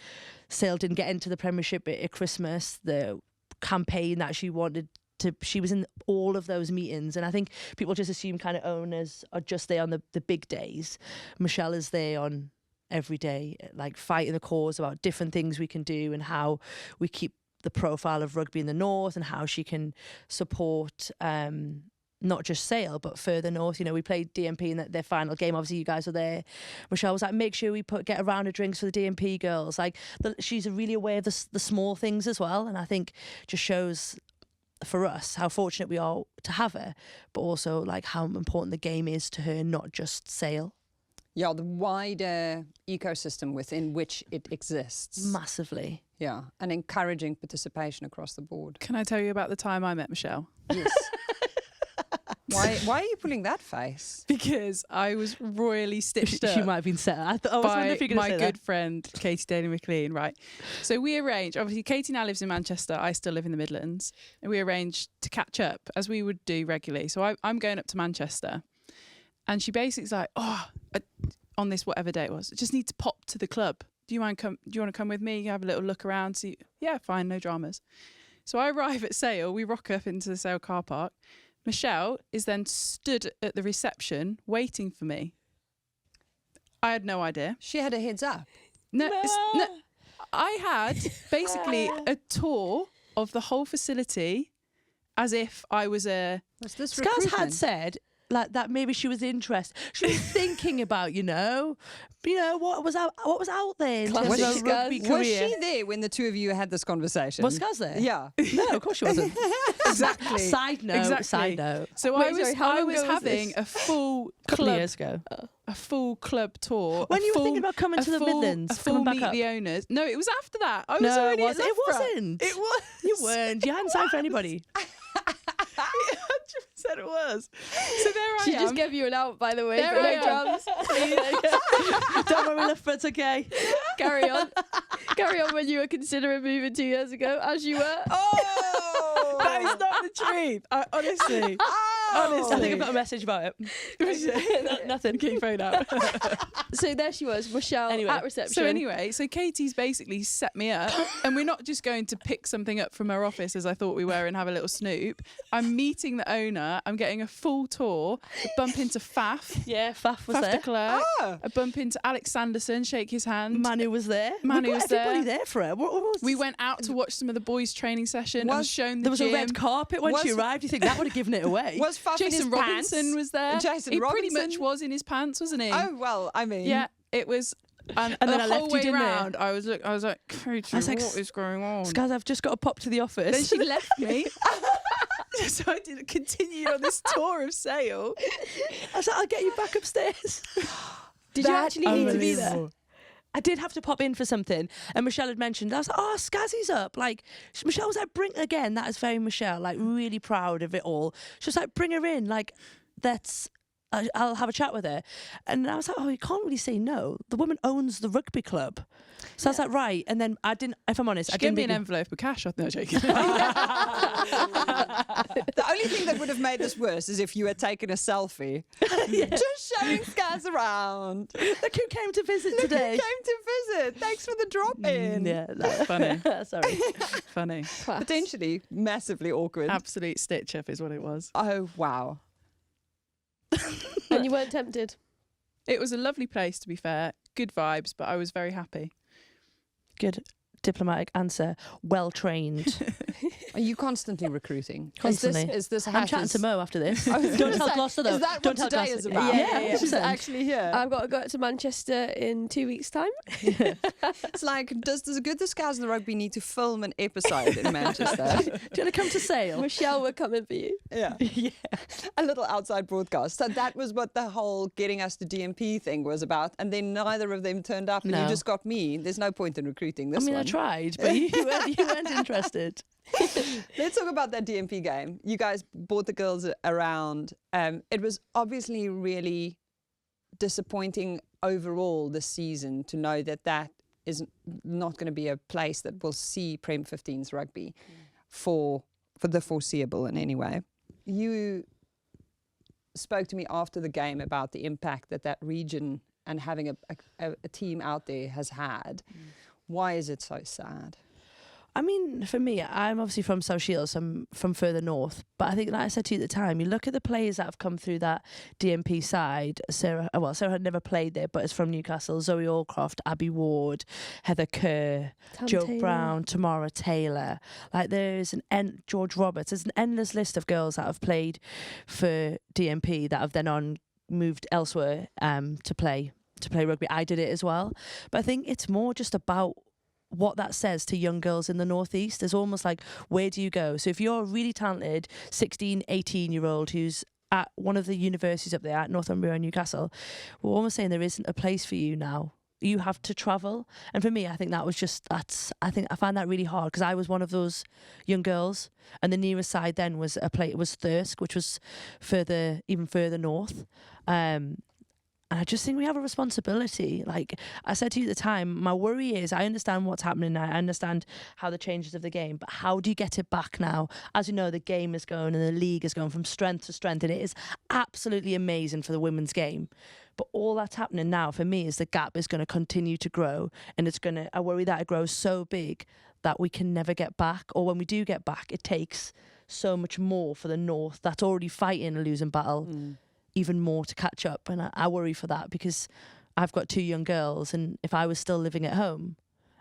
Sale didn't get into the Premiership at Christmas, the campaign that she wanted to, she was in all of those meetings. And I think people just assume kind of owners are just there on the big days. Michelle is there on every day, like fighting the cause about different things we can do and how we keep the profile of rugby in the north, and how she can support not just Sale but further north. You know, we played DMP in their final game. Obviously you guys were there. Michelle was like, make sure we get a round of drinks for the DMP girls. Like, she's really aware of the small things as well, and I think just shows for us how fortunate we are to have her, but also like how important the game is to her, not just Sale. Yeah, the wider ecosystem within which it exists. Massively. Yeah, and encouraging participation across the board. Can I tell you about the time I met Michelle? Yes. Why are you pulling that face? Because I was royally stitched up. She might have been set. I was wondering if you were going to my say good that. friend Katy Daley-McLean, right? So we arranged, obviously Katy now lives in Manchester, I still live in the Midlands, and we arranged to catch up as we would do regularly. So I'm going up to Manchester, and she basically's like, on this whatever day it was, I just need to pop to the club. Do you want to come with me? Have a little look around. See, yeah, fine, no dramas. So I arrive at Sale. We rock up into the Sale car park. Michelle is then stood at the reception waiting for me. I had no idea. She had a heads up. No. I had basically a tour of the whole facility as if I was a... What's this Scaz recruitment? had said like that maybe she was interested. She was thinking about, what was out there in terms Classic of a rugby Scaz. career. Was she there when the two of you had this conversation? Was Scaz there? Yeah. No, of course she wasn't. Exactly. Side note. Exactly. Side note. So Wait, sorry, how I long was ago was having this? a full Couple of club, years ago. a full club tour. When a you were full- thinking about coming a to the full- Midlands, a full coming back meet up. the owners. No, it was after that. I was No, already it at wasn't. Loughborough. It was. You weren't. You hadn't signed for anybody. 100% it was. So there I She am. just gave you an out, by the way. There but I no am. drums. Don't worry, Loughborough's okay. Carry on. Carry on when you were considering moving 2 years ago, as you were. Oh! That is not the truth. Honestly. Oh! I think I've got a message about it. Nothing. Keep your phone out. So there she was, Michelle, Anyway, at reception. So anyway, Katie's basically set me up, and we're not just going to pick something up from her office as I thought we were and have a little snoop. I'm meeting the owner. I'm getting a full tour. I bump into Faf. Yeah, Faf was Faf de there. Klerk. Ah. I bump into Alex Sanderson, shake his hand. Manu was there. Manu we got was there. everybody there for her. What was We went out to watch some of the boys' training session. I was shown the There was gym. a red carpet when she Was- arrived. You think that would have given it away? Was Faf in his Jason pants? Robinson was there. Jason he Robinson? pretty much was in his pants, wasn't he? Oh, well, I mean... Yeah, it was. And then the I left whole you, way didn't I? round, I was like, Katie, I was like, what is going on? Scaz, I've just got to pop to the office. Then she left me. So I did continue on this tour of Sale. I was like, I'll get you back upstairs. Did you actually need to be there? Unbelievable. I did have to pop in for something, and Michelle had mentioned. I was like, "Oh, Scazzy's up!" Like Michelle was like, "Bring again." That is very Michelle. Like really proud of it all. She was like, "Bring her in." Like that's. I'll have a chat with her, and I was like, "Oh, you can't really say no. The woman owns the rugby club." So I was like, "Right." And then I didn't. If I'm honest, She I gave didn't me an really- envelope of cash. No, joking. The only thing that would have made this worse is if you had taken a selfie. Just showing Scaz around. Look who came to visit Look who today. came to visit. Thanks for the drop-in. Yeah, Funny. Sorry. Funny. Class. Potentially massively awkward. Absolute stitch up is what it was. Oh, wow. And you weren't tempted. It was a lovely place, to be fair. Good vibes, but I was very happy. Good diplomatic answer. Well trained. Are you constantly recruiting? Constantly. Is this I'm hat chatting is- to Mo after this. I was Don't gonna tell say, Gloucester though. Is that Don't what tell today Gloucester. is about? Yeah, She's 100%. actually here. I've got to go to Manchester in 2 weeks' time. It's like, does the Good Scaz Rugby need to film an episode in Manchester? Do you want to come to Sale? Michelle, we're coming for you. Yeah. A little outside broadcast. So that was what the whole getting us to DMP thing was about. And then neither of them turned up and you No. just got me. There's no point in recruiting this I mean, one. I tried, but you weren't interested. Let's talk about that DMP game. You guys brought the girls around. It was obviously really disappointing overall this season to know that that is not going to be a place that will see Prem 15s rugby for the foreseeable in any way. You spoke to me after the game about the impact that that region and having a team out there has had. Why is it so sad? I mean, for me, I'm obviously from South Shields, I'm from further north. But I think, like I said to you at the time, you look at the players that have come through that DMP side. Sarah had never played there, but is from Newcastle. Zoe Allcroft, Abby Ward, Heather Kerr, Tam Joe Taylor. Brown, Tamara Taylor. Like there's George Roberts. There's an endless list of girls that have played for DMP that have then moved elsewhere to play rugby. I did it as well. But I think it's more just about what that says to young girls in the northeast. There's almost like, where do you go? So if you're a really talented 16, 18-year-old who's at one of the universities up there at Northumbria and Newcastle, we're almost saying there isn't a place for you now. You have to travel. And for me, I think that was just, I find that really hard because I was one of those young girls, and the nearest side then was was Thirsk, which was even further north. And And I just think we have a responsibility. Like I said to you at the time, my worry is I understand what's happening now. I understand how the changes of the game, but how do you get it back now? As you know, the game is going and the league is going from strength to strength, and it is absolutely amazing for the women's game. But all that's happening now for me is the gap is going to continue to grow, and I worry that it grows so big that we can never get back. Or when we do get back, it takes so much more for the North that's already fighting a losing battle. Even more to catch up, and I worry for that because I've got 2 young girls, and if I was still living at home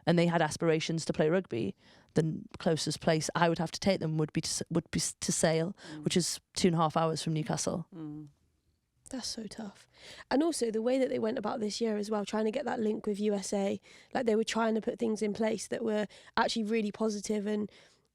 and they had aspirations to play rugby, the closest place I would have to take them would be to Sale, which is 2.5 hours from Newcastle. That's so tough. And also the way that they went about this year as well, trying to get that link with USA, like they were trying to put things in place that were actually really positive, and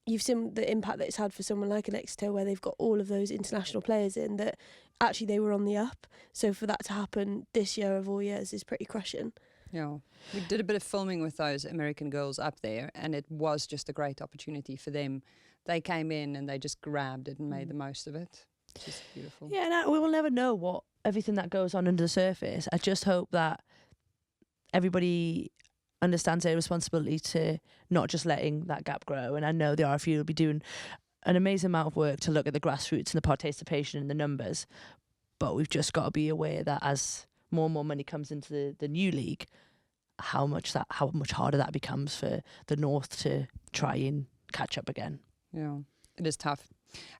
you've seen the impact that it's had for someone like Alexito, where they've got all of those international players in that actually they were on the up. So for that to happen this year of all years is pretty crushing. Yeah, we did a bit of filming with those American girls up there, and it was just a great opportunity for them. They came in and they just grabbed it and made the most of it. It's just beautiful. Yeah, we will never know what everything that goes on under the surface. I just hope that everybody understands their responsibility to not just letting that gap grow. And I know the RFU will be doing an amazing amount of work to look at the grassroots and the participation and the numbers, but we've just got to be aware that as more and more money comes into the new league, how much harder that becomes for the North to try and catch up again. Yeah, it is tough.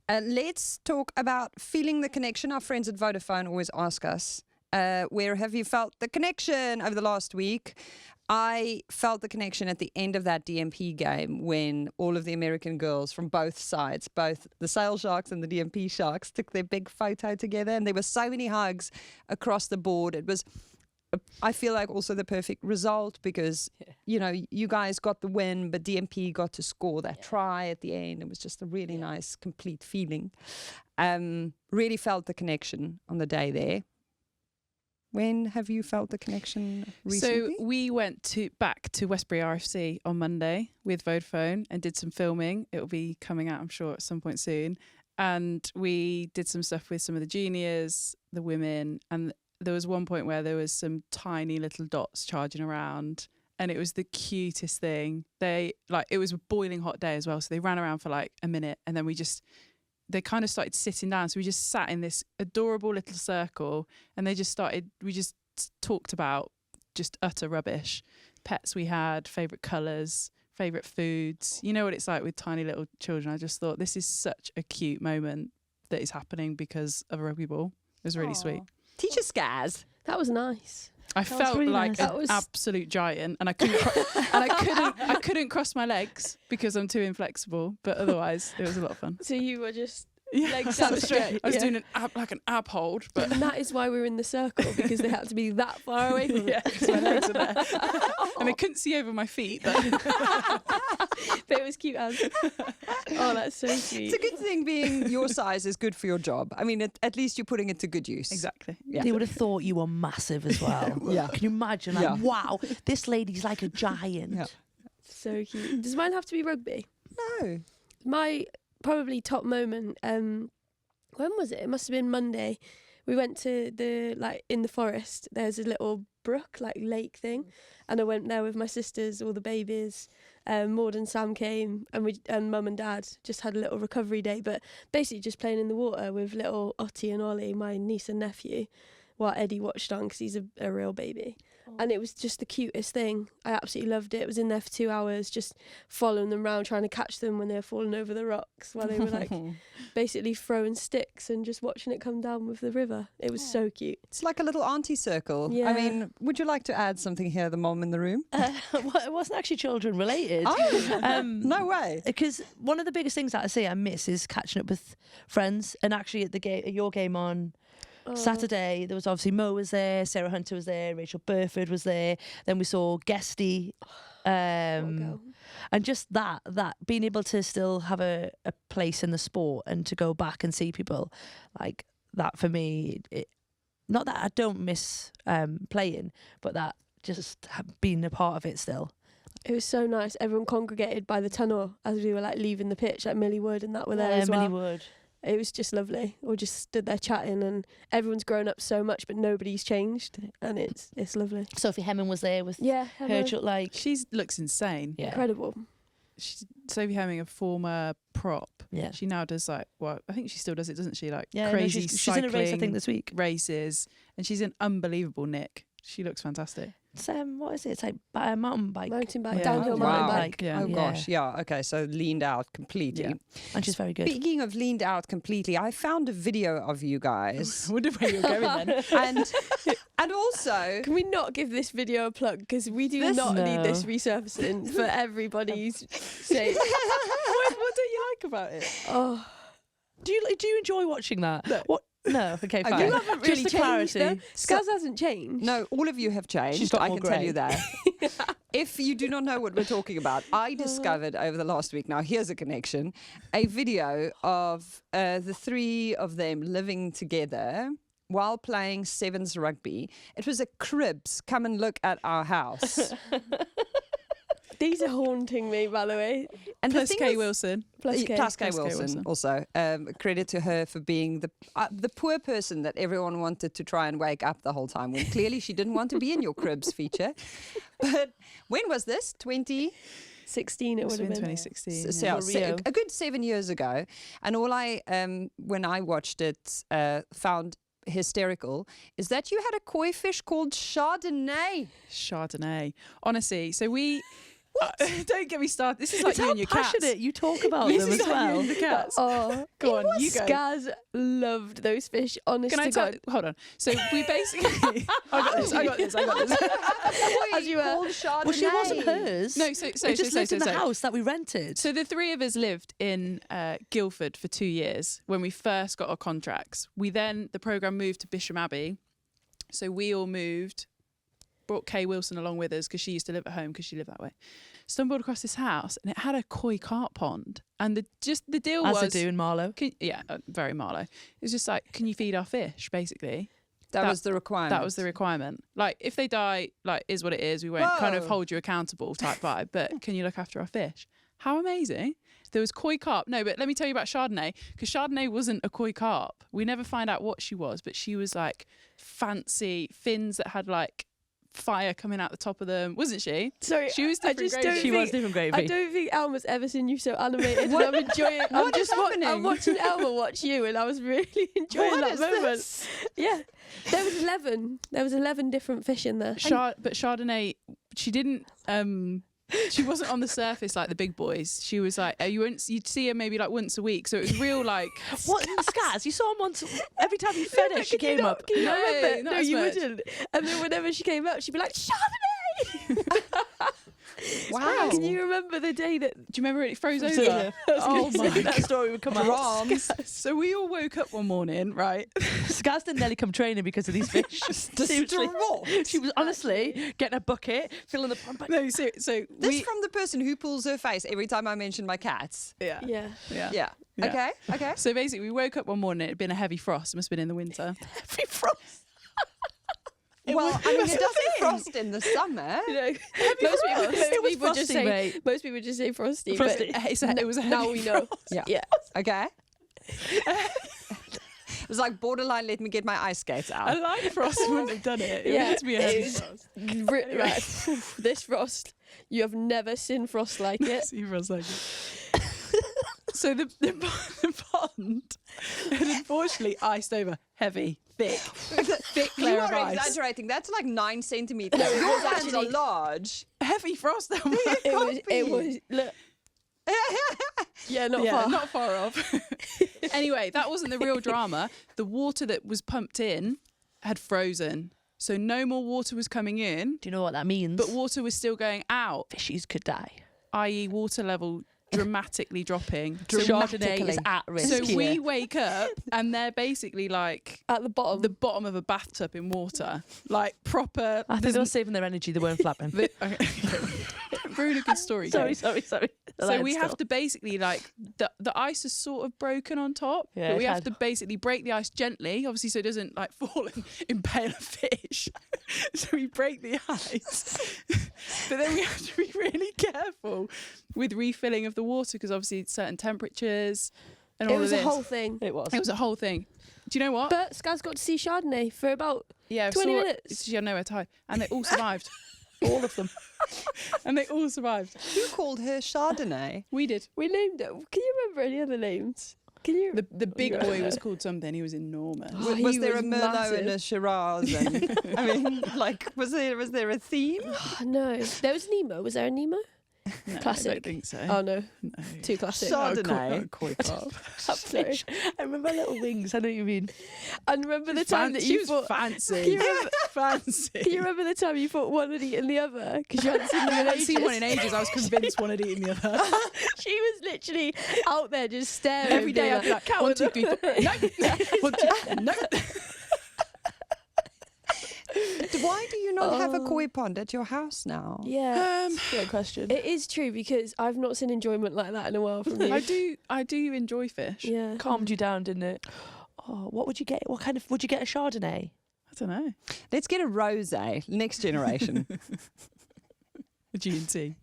Let's talk about feeling the connection. Our friends at Vodafone always ask us, where have you felt the connection over the last week? I felt the connection at the end of that DMP game when all of the American girls from both sides, both the Sale Sharks and the DMP Sharks, took their big photo together, and there were so many hugs across the board. It was, I feel like, also the perfect result because, you know, you guys got the win, but DMP got to score that try at the end. It was just a really nice, complete feeling. Really felt the connection on the day there. When have you felt the connection recently? So we went back to Westbury RFC on Monday with Vodafone and did some filming. It will be coming out, I'm sure, at some point soon. And we did some stuff with some of the juniors, the women, and there was one point where there was some tiny little dots charging around, and it was the cutest thing. It was a boiling hot day as well, so they ran around for like a minute, and then they kind of started sitting down. So we just sat in this adorable little circle, and we just talked about just utter rubbish. Pets we had, favourite colours, favourite foods. You know what it's like with tiny little children. I just thought this is such a cute moment that is happening because of a rugby ball. It was really sweet. Teacher Scaz. That was nice. I felt really like nice. an absolute giant, and I couldn't cross my legs because I'm too inflexible. But otherwise, it was a lot of fun. So you were just Yeah, legs out straight. I was doing an ab hold, but And that is why we were in the circle, because they had to be that far away from yeah, 'cause my legs are there, and they couldn't see over my feet. But it was cute as. Oh, that's so sweet. It's a good thing being your size is good for your job. I mean, at least you're putting it to good use. exactly. Yeah. They would have thought you were massive as well. Yeah. Can you imagine? Like, Yeah. wow, this lady's like a giant. Yeah. So cute. Does mine have to be rugby? No. My probably top moment, when was it? It must have been Monday. We went to in the forest, there's a little brook, like lake thing, and I went there with my sisters, all the babies. Maud and Sam came, and Mum and Dad just had a little recovery day, but basically just playing in the water with little Ottie and Ollie, my niece and nephew, while Eddie watched on because he's a real baby. And it was just the cutest thing. I absolutely loved it. I was in there for 2 hours just following them around, trying to catch them when they were falling over the rocks, while they were like basically throwing sticks and just watching it come down with the river. It was so cute. It's like a little auntie circle. Yeah. I mean, would you like to add something here, the mom in the room? Well, it wasn't actually children related. Oh, no way. Because one of the biggest things that I say I miss is catching up with friends. And actually at your game on Saturday, there was obviously Mo was there, Sarah Hunter was there, Rachel Burford was there. Then we saw Guesty. And just that being able to still have a place in the sport and to go back and see people like that, for me, not that I don't miss playing, but that just being a part of it still. It was so nice. Everyone congregated by the tunnel as we were like leaving the pitch, like Millie Wood and that were there as well. Millie Wood. it was just lovely. We just stood there chatting, and everyone's grown up so much, but nobody's changed, and it's lovely. Sophie Hemming was there with Yeah, her like She looks insane. yeah. incredible. She's Sophie Hemming, a former prop. Yeah. She now does like, well, I think she still does it, doesn't she? Like Yeah, no, crazy she's in a race I cycling think this week. races, and she's an unbelievable nick. She looks fantastic. It's what is it? It's like a mountain bike. Mountain bike, Yeah. downhill Oh, mountain wow. bike. Yeah. Oh gosh, yeah. Okay, so leaned out completely. Yeah. And she's very good. Speaking of leaned out completely, I found a video of you guys, I wonder where you're going then. and also Can we not give this video a plug? Because we do not need this resurfacing for everybody's sake. What don't you like about it? Oh, Do you enjoy watching that? No. What? No. Okay, fine. Okay. You haven't Just really for changed, clarity. though. Scaz hasn't changed. no, all of you have changed. She's got I more can tell you grey. that. If you do not know what we're talking about, I discovered over the last week. Now here's a connection: a video of the three of them living together while playing sevens rugby. It was a cribs. Come and look at our house. These are haunting me, by the way. And Plus the thing Kay was- Wilson. Plus K. Plus Kay Plus Kay Wilson, Wilson. also. Credit to her for being the poor person that everyone wanted to try and wake up the whole time, when clearly she didn't want to be in your cribs feature. But when was this? 16 it It's would have been been. 2016. So, yeah. For Rio. a good 7 years ago. And all when I watched it, found hysterical is that you had a koi fish called Chardonnay. Chardonnay. Honestly, so we... don't get me started. This is like It's you how and your cats. passionate you talk about This them is as like you well. and the cats. Oh, Go on, you go. Scaz loved those fish, honest Can I to tell? God. Hold on. So we basically... I got this. As you were. Called Chardonnay. Well, she wasn't hers. No, so It just lived in the house that we rented. So the three of us lived in Guildford for 2 years when we first got our contracts. The programme moved to Bisham Abbey. So we all moved, brought Kay Wilson along with us because she used to live at home because she lived that way. Stumbled across this house and it had a koi carp pond. And the deal As was... they do in Marlow. Very Marlow. It was just like, can you feed our fish, basically? That was the requirement. That was the requirement. Like, if they die, like, is what it is. We won't kind of Whoa. hold you accountable type vibe. But can you look after our fish? How amazing. There was koi carp. No, but let me tell you about Chardonnay, because Chardonnay wasn't a koi carp. We never find out what she was, but she was like fancy fins that had like fire coming out the top of them, wasn't she? Sorry, She was I different just gravy. don't She was think, different gravy. I don't think Elma's ever seen you so animated. And I'm enjoying. What is happening? I'm watching Elma watch you, and I was really enjoying What that is moment. this? Yeah, there was 11. There was 11 different fish in there. But Chardonnay, she didn't. She wasn't on the surface like the big boys. She was like you'd see her maybe like once a week. So it was real like What in the Scaz? You saw him once. Every time you fed her, she came up. Can you not No, remember? not No, as you much. wouldn't. And then whenever she came up, she'd be like, Chardonnay! Wow. Can you remember the day that... do you remember it froze over? Yeah. Oh my God. That story would come out. Drums. So we all woke up one morning, right? Scaz didn't nearly come training because of these fish. Seriously. Distraught. She was honestly getting a bucket, filling the pond. No, so This from the person who pulls her face every time I mention my cats. yeah. Yeah. Yeah. Yeah. Yeah. Okay. So basically, we woke up one morning. It had been a heavy frost. It must have been in the winter. Every frost. Well, I mean, it doesn't frost in the summer. You know, It was frosty, most people just say frosty. Frosty. But It was a now heavy we know. Yeah. Yeah. Okay. It was like borderline. Let me get my ice skates A out. light frost wouldn't have done it. It Yeah, would have to be a heavy it was- frost. Right. Phew, this frost, you have never seen frost like it. See frost like it. So the pond had unfortunately iced over, heavy, thick You layer of are ice. exaggerating. That's like 9 centimeters. it Your was hands actually- are large. Heavy frost. It was. Look. Yeah, not yeah, far. not far off. Anyway, that wasn't the real drama. The water that was pumped in had frozen. So no more water was coming in, Do you know what that means? but water was still going out, fishies could die. i.e. water level dramatically dropping. Chardonnay is at risk So here. we wake up and they're basically like At the bottom. the bottom of a bathtub in water. Like proper... I think they were saving their energy. They weren't flapping. Okay. Ruin a good story. sorry. So we have to basically like the ice is sort of broken on top, Yeah, but we it have had. to basically break the ice gently, obviously, so it doesn't like fall and impale a fish. So we break the ice, but then we have to be really careful with refilling of the water because obviously certain temperatures. And It all was of a this. whole thing. It was. It was a whole thing. Do you know what? But Scaz got to see Chardonnay for about Yeah, 20 minutes. She had nowhere to hide, and they all survived. all of them. And they all survived. Who called her Chardonnay? We did. We named it. Can you remember any other names? Can you? The big boy was called something. He was enormous. Oh, Was he there was a Merlot massive. and a Shiraz? And, I mean, like, was there a theme? Oh, no. There was Nemo. Was there a Nemo? No, Classic. I don't think so. Oh, no. No. Too classic. Chardonnay. Koi carp. Sorry. I remember little wings. I know what you mean. And remember the time that She you was thought... fancy. Can you remember- Fancy. Can you remember the time you thought one had eaten the other? Because you hadn't seen them I in hadn't seen one in ages? ages. I was convinced one had eaten the other. She was literally out there just staring. Every day being I'd be like, 1, 2, 3, 4. No. 1, 2, no. Why do you not have a koi pond at your house now? Yeah. Good question. It is true because I've not seen enjoyment like that in a while from you. I do enjoy fish. Yeah. Calmed you down, didn't it? Oh, what would you get? What kind of would you get a Chardonnay? I don't know. Let's get a rosé. Next generation. A G&T.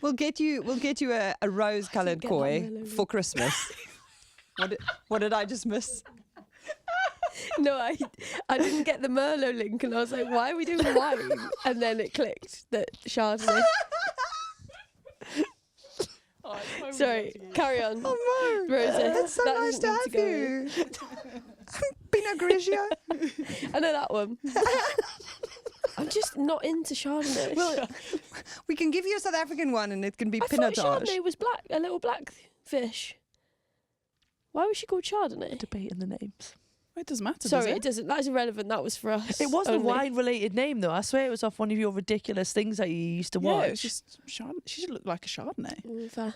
We'll get you a rose-coloured get that koi Merlot for Christmas. What did I just miss? No, I didn't get the Merlot link and I was like, why are we doing wine? And then it clicked that Chardonnay. Sorry, carry on. Oh, Mo. Rosa, It's so that nice to doesn't have need to you. Pinot Grigio. I know that one. I'm just not into Chardonnay. Well, we can give you a South African one and it can be I thought pinotage. Chardonnay was black, a little black fish. Why was she called Chardonnay? Debating the names. It doesn't matter. Sorry, does it doesn't. That is irrelevant. That was for us. It wasn't only. a wine-related name though. I swear it was off one of your ridiculous things that you used to Yeah, watch. it was just she should look like a Chardonnay. Fair.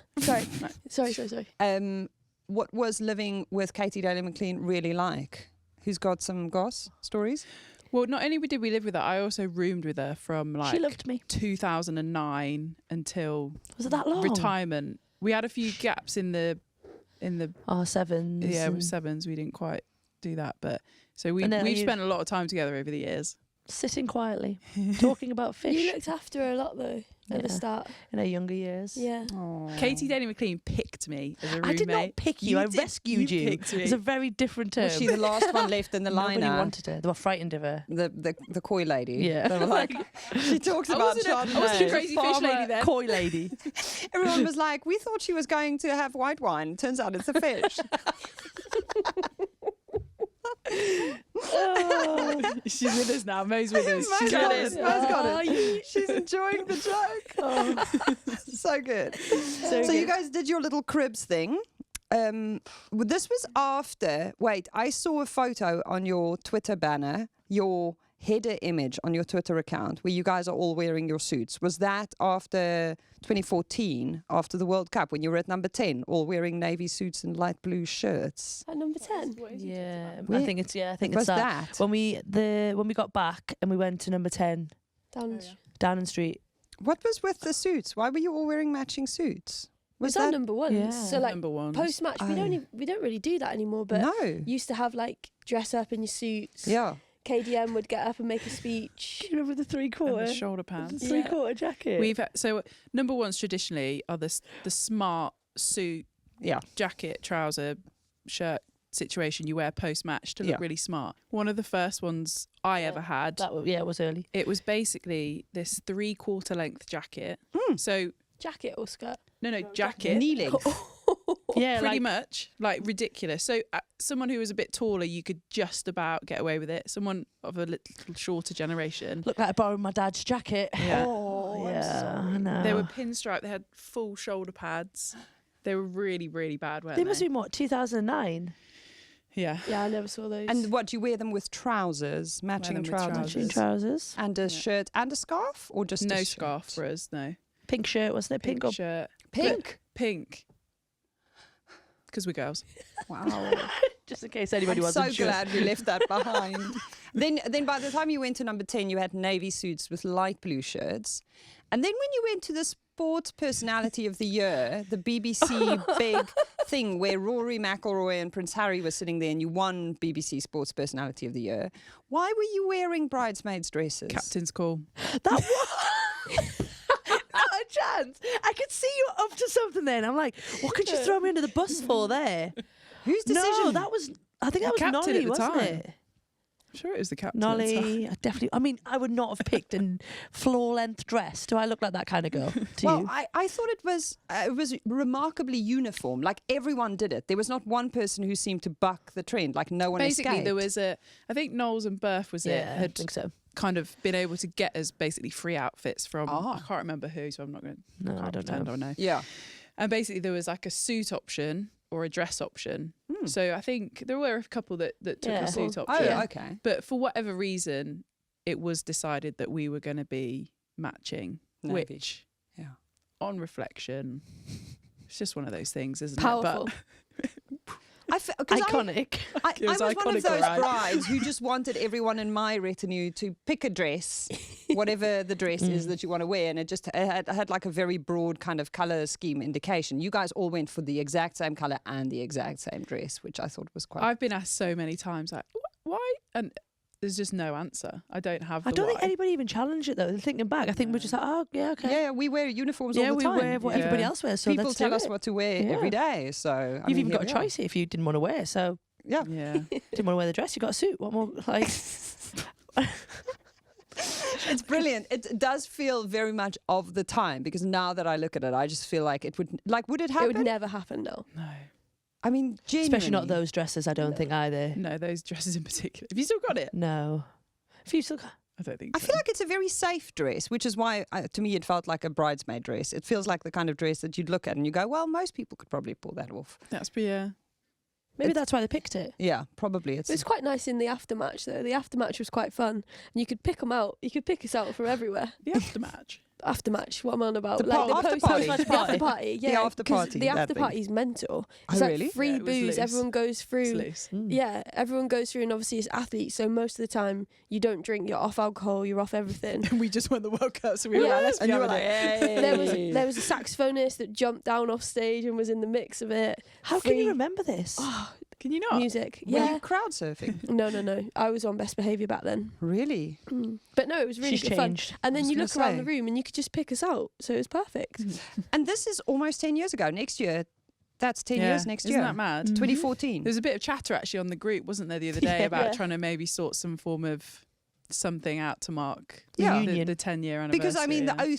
Sorry. sorry. What was living with Katy Daley-McLean really like? Who's got some goss stories? Well, not only did we live with her, I also roomed with her from She loved me. 2009 until Was it that long? retirement. We had a few gaps in the sevens. yeah, and with sevens. We didn't quite do that, but so we've And then you- spent a lot of time together over the years. sitting quietly, talking about fish You looked after her a lot though at the Yeah. start. in her younger years. Yeah. Katy Daley-McLean picked me as a roommate. I did not pick you. I did. rescued you. picked me. It's a very different term. Was she the last one left in the Nobody liner? wanted her. They were frightened of her. The koi lady. Yeah. They were like, she talks about I wasn't a Chardonnay. crazy fish lady then. Coy lady. Everyone was like, we thought she was going to have white wine. Turns out it's a fish. She's with us now. Mo's with us. Mo's She's got with it. us. Mo's got Oh, it. She's enjoying the joke. So good. So you guys did your little cribs thing. This was after. Wait, I saw a photo on your Twitter banner. Your header image on your Twitter account where you guys are all wearing your suits. Was that after 2014, after the World Cup, when you were at number 10, all wearing navy suits and light blue shirts? At number 10. Yeah, Where- I think it's Was it's that? when we got back and we went to number 10 Down. Downing Street. What was with the suits? Why were you all wearing matching suits? Was that number one? Yeah. So like Number one. post match, we don't really do that anymore. But No. used to have like dress up in your suits. Yeah. KDM would get up and make a speech. You remember the And three-quarter? the shoulder pants. Yeah. Three-quarter jacket. We've so number ones traditionally are the smart suit, Yeah. jacket, trouser, shirt situation you wear post match to look Yeah. really smart. One of the first ones I ever had. it was early. It was basically this 3/4 length jacket. So Jacket or skirt? no jacket. Kneeling. Yeah, Pretty much like ridiculous. So someone who was a bit taller, you could just about get away with it. Someone of a little shorter generation. Looked like I borrowed my dad's jacket. Yeah. Oh, Yeah, I know. They were pinstripe. They had full shoulder pads. They were really, really bad, weren't They they? must have been, what, 2009? Yeah. Yeah, I never saw those. And what, you wear them with trousers, matching them with trousers? trousers. Trousers. And a shirt and a scarf? Or just No a scarf shirt? for us, no. Pink shirt, wasn't it? Pink, up. shirt. Pink? Pink. Because we're girls. Wow. Just in case anybody I'm wasn't so sure. glad we left that behind. Then by the time you went to number 10, you had navy suits with light blue shirts. And then when you went to the Sports Personality of the Year, the BBC big thing where Rory McIlroy and Prince Harry were sitting there and you won BBC Sports Personality of the Year, why were you wearing bridesmaids' dresses? Captain's call. That was not a chance. I could see you up to something then. I'm like, what could you throw me under the bus for there? Whose decision? No, that was. I think The that was captain Nolly, at the wasn't time. it? I'm sure it was the captain. at the time. Nolly, I definitely. I mean, I would not have picked a floor-length dress. Do I look like that kind of girl to Well, you? I thought it was remarkably uniform. Like everyone did it. There was not one person who seemed to buck the trend. Like no one Basically, escaped. there was I think Knowles and Berth was it, I had think so. kind of been able to get us basically free outfits from, Ah. I can't remember who, so I'm not going to No, I don't pretend know. I know. Yeah. And basically there was like a suit option or a dress option. Hmm. So I think there were a couple that took Yeah. a suit Oh, option. okay. But for whatever reason, it was decided that we were going to be matching, Navy. which, Yeah. on reflection, it's just one of those things, isn't Powerful. it? Iconic. I It was was one of iconic, those alright. brides who just wanted everyone in my retinue to pick a dress, whatever the dress is that you want to wear, and it had like a very broad kind of color scheme indication. You guys all went for the exact same color and the exact same dress, which I thought was quite. I've been asked so many times, like, why? And there's just no answer. I don't have the I don't think why. anybody even challenged it though. Thinking back, I think we're just like, oh yeah, okay. Yeah, we wear uniforms Yeah, all the we time. wear what everybody Yeah. else wears. So People let's tell do us it. what to wear Yeah. every day. So I You've mean, even got a here we are. choice if you didn't want to wear. So Yeah. Yeah. didn't want to wear the dress, you got a suit. What more? Like, It's brilliant. It does feel very much of the time because now that I look at it, I just feel like it would. Like, would it It happen? would never happen, no. No. I mean, genuinely. especially not those dresses. I don't think either. No, those dresses in particular. Have you still got it? No. If you still, I don't think I so. feel like it's a very safe dress, which is why, to me, it felt like a bridesmaid dress. It feels like the kind of dress that you'd look at and you go, well, most people could probably pull that off. That's yeah. maybe It's- that's why they picked it. Yeah, probably. It was quite nice in the aftermatch, though. The aftermatch was quite fun. And you could pick them out. You could pick us out from everywhere. The aftermatch. Aftermatch, what I'm on about. The after party. The after party, yeah. after 'cause party, The that after thing. party's mental. Oh, It's like really? free Yeah, it was booze. loose. Everyone goes It's through. loose. Yeah, everyone goes through, and obviously it's athletes, so most of the time you don't drink. You're off alcohol. You're off everything. And we just won the World Cup, so we were Yeah, like, let's and be you were having like, it. hey. There was a saxophonist that jumped down off stage and was in the mix of it. How can you Free remember this? Can you not? music? Were Yeah. you crowd surfing? No. I was on best behaviour back then. Really? But no, it was really She's good fun. changed. And then was you gonna look around say. the room and you could just pick us out. So it was perfect. And this is almost 10 years ago. Next year, that's 10 years next Isn't year. that mad? 2014. There was a bit of chatter actually on the group, wasn't there, the other day about Yeah. trying to maybe sort some form of something out to mark Yeah. Reunion. the 10-year anniversary. Because I mean, yeah. the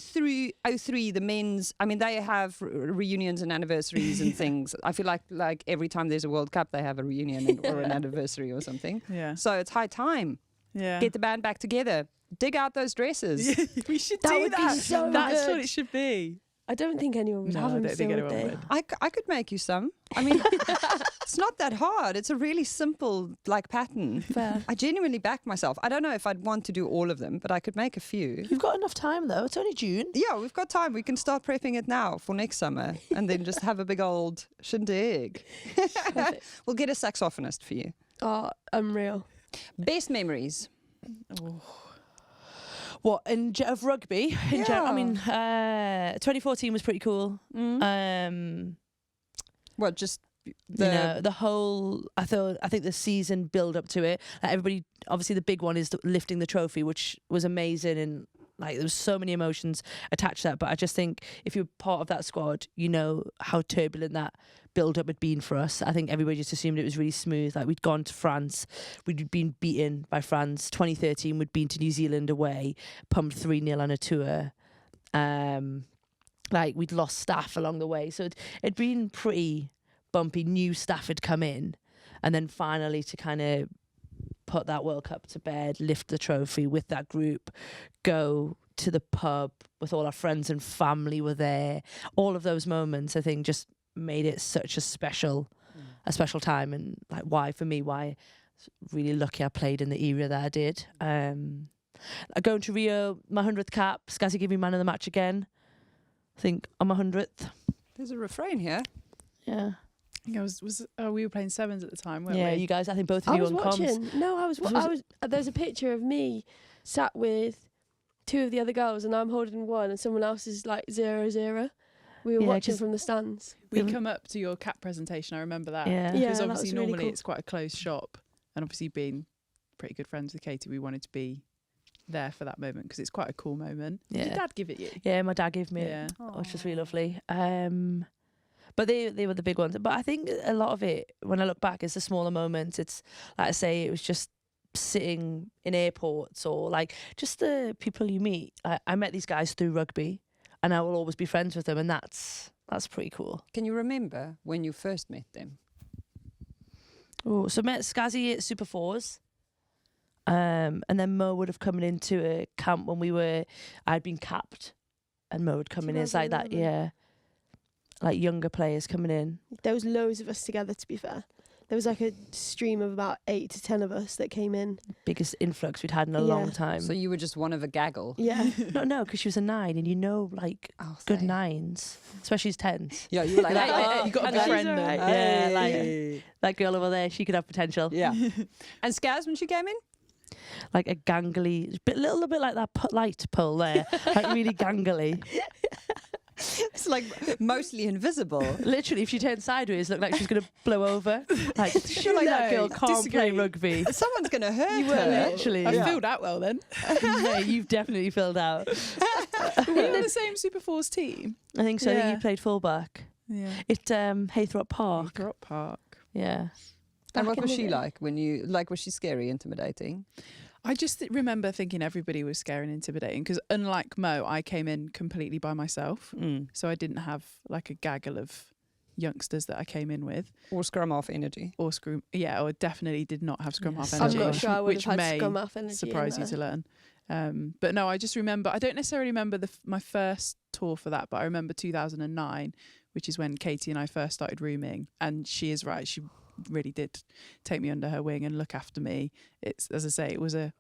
03, the men's. I mean, they have reunions and anniversaries and things. I feel like every time there's a World Cup, they have a reunion or an anniversary or something. Yeah. So it's high time. Yeah. Get the band back together. Dig out those dresses. we should That do would be that. so That's good. what it should be. I don't think anyone would No, have I them don't still, think would anyone they? would. I could make you some. I mean, it's not that hard. It's a really simple like pattern. Fair. I genuinely back myself. I don't know if I'd want to do all of them, but I could make a few. You've got enough time though. It's only June. Yeah, we've got time. We can start prepping it now for next summer and then just have a big old shindig. Perfect. We'll get a saxophonist for you. Oh, unreal. Best memories. Oh. What of rugby? In general, I Yeah. mean, 2014 was pretty cool. What, just You know, the whole. I think the season build up to it. Like everybody, obviously, the big one is lifting the trophy, which was amazing, and like there was so many emotions attached to that. But I just think if you're part of that squad, you know how turbulent that build up had been for us. I think everybody just assumed it was really smooth. Like we'd gone to France, we'd been beaten by France. 2013, we'd been to New Zealand away, pumped 3-0 on a tour. Like we'd lost staff along the way, so it'd been pretty bumpy. New staff had come in, and then finally to kind of put that World Cup to bed, lift the trophy with that group, go to the pub with all our friends and family were there. All of those moments, I think, just made it such a special time. And like why I was really lucky I played in the era that I did. Going to Rio, my 100th cap, Scazzy gave me man of the match again. I think on my 100th. There's a refrain here. Yeah. I think we were playing sevens at the time, weren't Yeah, we? you guys, I think both of I you was on comms. watching. No, I was. There's a picture of me sat with two of the other girls, and I'm holding one, and someone else is like 0-0. We were Yeah, watching 'cause- from the stands. We come up to your cap presentation, I remember that. Yeah. Yeah, Because that obviously was really normally cool. it's quite a closed shop, and obviously being pretty good friends with Katy, we wanted to be there for that moment because it's quite a cool moment. Did Yeah. your dad give it you? Yeah, my dad gave me Yeah. it, which was really lovely. But they were the big ones. But I think a lot of it, when I look back, is the smaller moments. It's like I say, it was just sitting in airports or like just the people you meet. I met these guys through rugby, and I will always be friends with them, and that's pretty cool. Can you remember when you first met them? Oh, so I met Scazzy at Super Fours. And then Mo would have come into a camp when I'd been capped, and Mo would come in as like that, 2011. like younger players coming in. There was loads of us together, to be fair. There was like a stream of about 8 to 10 of us that came in. Biggest influx we'd had in a Yeah. long time. So you were just one of a gaggle. Yeah. No, because she was a 9, and like good same. 9s, especially as 10s. Yeah, you were like, You got a and she's friend then. alright. Yeah, like Hey. that girl over there, she could have potential. Yeah. And Scaz, when she came in? Like a gangly, little bit like that light pull there, like really gangly. It's like mostly invisible. Literally, if she turned sideways, looked like she's going to blow over. Like, surely that girl can't play rugby. Someone's going to hurt You were her. literally. I filled out well then. Yeah, you've definitely filled out. Were we on the same Super Fours team? I think so. I think Yeah. you played fullback. Yeah. At Haythrop Park. Drop Park. Yeah. And what Back in was the she day. like was she scary, intimidating? I just remember thinking everybody was scary and intimidating because unlike Mo, I came in completely by myself. So I didn't have like a gaggle of youngsters that I came in with. Or scrum off energy? Or definitely did not have scrum half Yes. energy. I'm not sure I would which have had may scrum half energy. surprise you to learn. But no, I just remember, I don't necessarily remember my first tour for that, but I remember 2009, which is when Katy and I first started rooming. And she is right, she really did take me under her wing and look after me. It's, as I say, it was a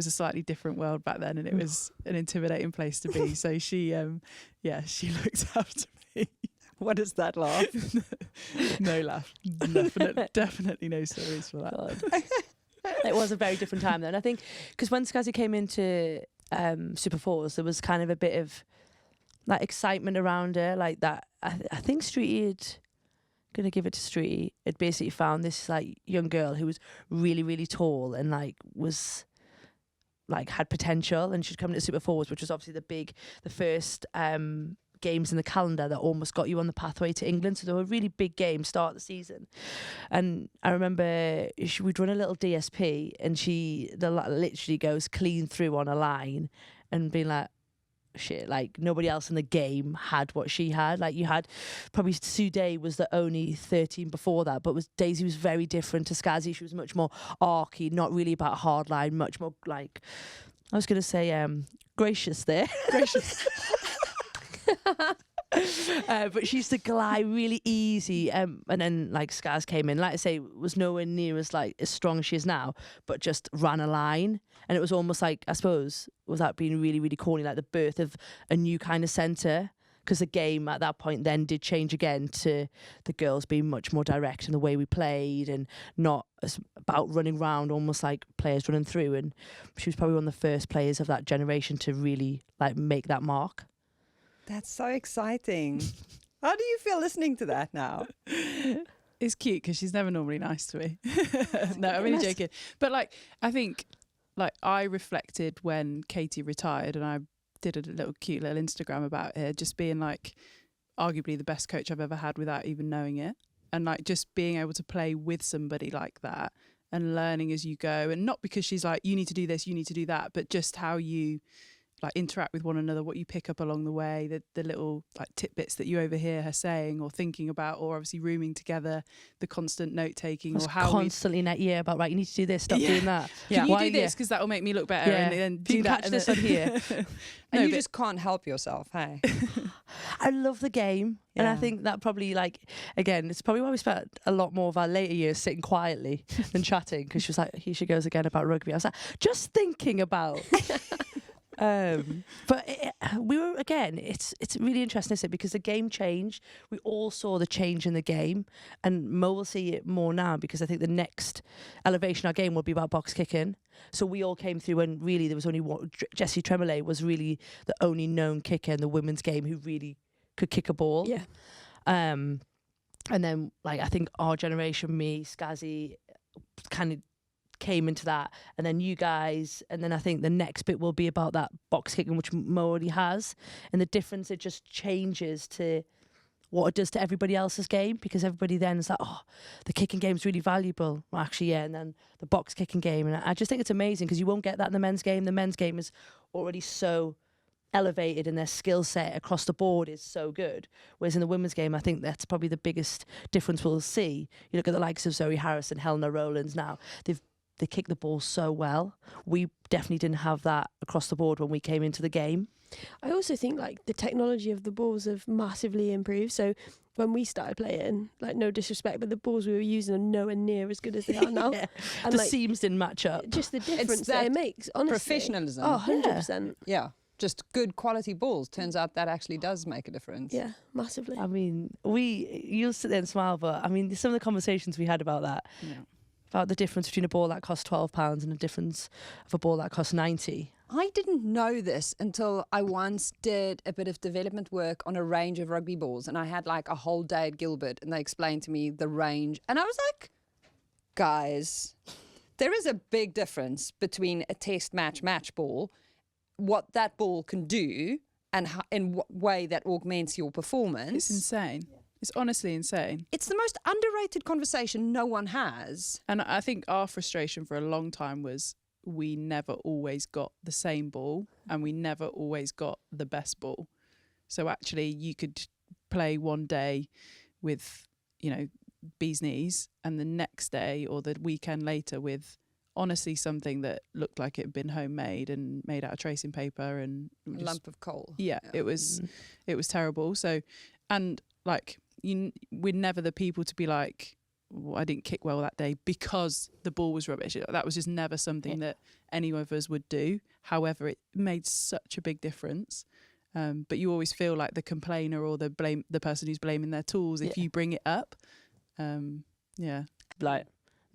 slightly different world back then, and it was an intimidating place to be. So she looked after me. What is that laugh? No laugh. Definitely no stories for that. God. It was a very different time then. I think because when Scazzy came into Super Fours, there was kind of a bit of like excitement around her, like that. I think Streety had, gonna give it to Streety, had basically found this like young girl who was really, really tall and like was like had potential, and she'd come to Super Fours, which was obviously the first games in the calendar that almost got you on the pathway to England. So they were really big games start of the season. And I remember we'd run a little DSP, and literally goes clean through on a line and being like, shit, like nobody else in the game had what she had. Like you had probably Sue Day was the only 13 before that, but Daisy was very different to Scazzy. She was much more archy, not really about hard line, much more like, I was going to say gracious there. Gracious. But she used to glide really easy, and then like Scaz came in, like I say, was nowhere near as strong as she is now, but just ran a line, and it was almost like, I suppose, without being really, really corny, like the birth of a new kind of centre, because the game at that point then did change again to the girls being much more direct in the way we played, and not as about running around, almost like players running through. And she was probably one of the first players of that generation to really like make that mark. That's so exciting. How do you feel listening to that now? It's cute because she's never normally nice to me. No, I'm really joking. But like, I think like I reflected when Katy retired, and I did a cute little Instagram about her, just being like arguably the best coach I've ever had without even knowing it. And like just being able to play with somebody like that and learning as you go. And not because she's like, you need to do this, you need to do that, but just how you like interact with one another, what you pick up along the way, the little like tidbits that you overhear her saying or thinking about, or obviously rooming together, the constant note taking, or how constantly in that year about, right, you need to do this, stop doing that. Can you do this because that will make me look better, and then do you that. Catch this on here. And you just can't help yourself, hey? I love the game, and I Yeah. think that probably, like, again, it's probably why we spent a lot more of our later years sitting quietly than chatting, because she was like, here she goes again about rugby. I was like, just thinking about. But we were, again, it's really interesting, isn't it? Because the game changed. We all saw the change in the game, and Mo will see it more now, because I think the next elevation of our game will be about box kicking. So we all came through, and really there was only one. Jessie Tremolay was really the only known kicker in the women's game who really could kick a ball. Yeah. And then, like, I think our generation, me, Scazzy, kind of came into that, and then you guys, and then I think the next bit will be about that box kicking, which Mo already has, and the difference, it just changes to what it does to everybody else's game, because everybody then is like, oh, the kicking game's really valuable. Well, actually, yeah, and then the box kicking game. And I just think it's amazing because you won't get that in the men's game. The men's game is already so elevated and their skill set across the board is so good. Whereas in the women's game, I think that's probably the biggest difference we'll see. You look at the likes of Zoe Harris and Helena Rowlands now. They kick the ball so well. We definitely didn't have that across the board when we came into the game. I also think like the technology of the balls have massively improved. So when we started playing, like no disrespect, but the balls we were using are nowhere near as good as they are now. Yeah. And The like, seams didn't match up. just the difference that that it makes, honestly. Professionalism. Oh, 100%. Yeah. Just good quality balls. Turns out that actually does make a difference. Yeah, massively. I mean, you'll sit there and smile, but I mean, some of the conversations we had about that, about the difference between a ball that costs £12 and the difference of a ball that costs 90. I didn't know this until I once did a bit of development work on a range of rugby balls, and I had like a whole day at Gilbert, and they explained to me the range, and I was like, guys, there is a big difference between a test match ball, what that ball can do, and how, in what way that augments your performance. It's insane. It's honestly insane. It's the most underrated conversation no one has. And I think our frustration for a long time was we never always got the same ball and we never always got the best ball. So actually you could play one day with, bee's knees, and the next day or the weekend later with honestly something that looked like it had been homemade and made out of tracing paper and A lump of coal. Yeah, it was terrible. So, and like we're never the people to be like, well, I didn't kick well that day because the ball was rubbish. That was just never something that any of us would do. However, it made such a big difference. But you always feel like the complainer or the person who's blaming their tools if you bring it up. Like,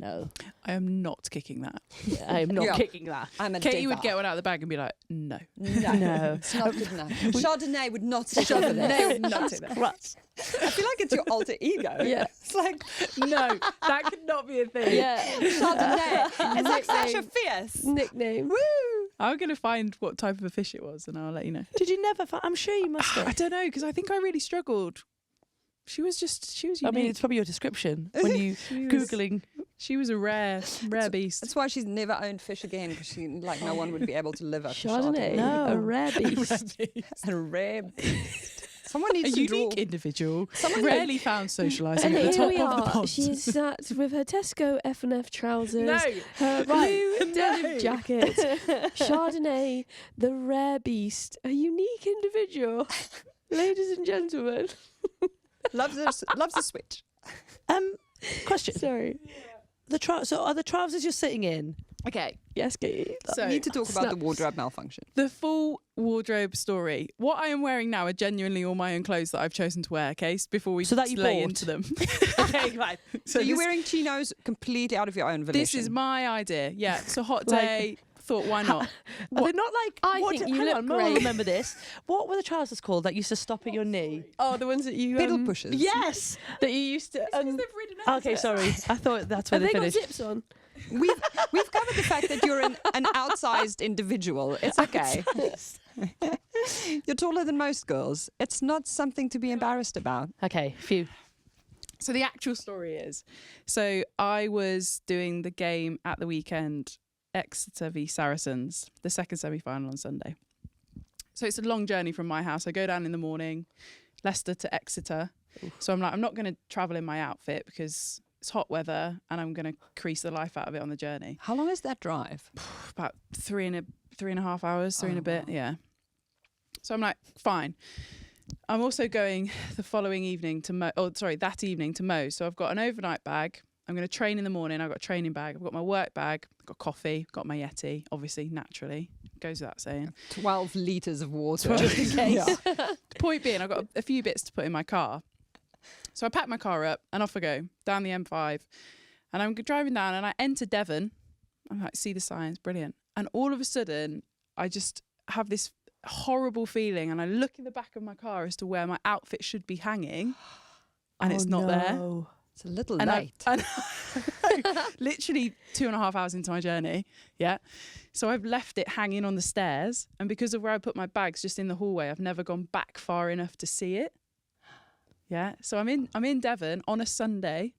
no, I am not kicking that. I am not kicking that. I'm a Katie would diva. get one out of the bag and be like, no. No. It's not good enough. Chardonnay would not take over this. Chardonnay would not take that. I feel like it's your alter ego. Yeah. It's like No, that could not be a thing. Yeah. Chardonnay. It's like Sasha Nickname. Fierce. Nickname. Woo! I'm going to find what type of a fish it was and I'll let you know. Did you never I'm sure you must have. I don't know, because I think I really struggled. She was unique. I mean, it's probably your description when you Googling. She was a rare beast. That's why she's never owned fish again, because no one would be able to live up to Chardonnay. No. A rare beast. A rare beast. Someone needs A to unique draw. individual. Someone Rarely found socialising And at the here top we of the are. pond. She's sat with her Tesco F&F trousers, No. her blue denim No. jacket, Chardonnay, the rare beast, a unique individual. Ladies and gentlemen. loves a switch. Question. Sorry. So are the trousers you're sitting in? Okay, Yes, Katie. so We need to talk about the Snaps. wardrobe malfunction. the full wardrobe story. What I am wearing now are genuinely all my own clothes that I've chosen to wear, Case, before we So that you lay bought? into them. Okay, right. So you're this- wearing chinos completely out of your own volition. This is my idea. Yeah, it's a hot Like- day. Thought, why not? Are they not like? I what think did- you hang look on, Mo will great. remember this. What were the trousers called that used to stop at your knee? Oh, the ones that you pedal pushers. Yes. that you used to. Okay, sorry. I thought that's where Have they they got finished. zips on? We've covered the fact that you're an outsized individual. It's okay. You're taller than most girls. It's not something to be embarrassed about. Okay, phew. So the actual story is, so I was doing the game at the weekend, Exeter v Saracens, the second semi-final on Sunday. So it's a long journey from my house. I go down in the morning, Leicester to Exeter. So I'm like, I'm not going to travel in my outfit because it's hot weather and I'm going to crease the life out of it on the journey. How long is that drive? About three and a half hours, three and a bit, yeah. So I'm like, fine. I'm also going the following evening to that evening to Mo's. So I've got an overnight bag. I'm going to train in the morning. I've got a training bag. I've got my work bag. I've got coffee. I've got my Yeti, obviously, naturally. Goes without saying. 12 litres of water. 12 just in case. The point being, I've got a few bits to put in my car. So I pack my car up and off I go down the M5. And I'm driving down and I enter Devon. I'm like, see the signs, brilliant. And all of a sudden, I just have this horrible feeling and I look in the back of my car as to where my outfit should be hanging and it's not there. It's a little And late. Literally 2.5 hours into my journey. Yeah. So I've left it hanging on the stairs. And because of where I put my bags just in the hallway, I've never gone back far enough to see it. Yeah. So I'm in Devon on a Sunday,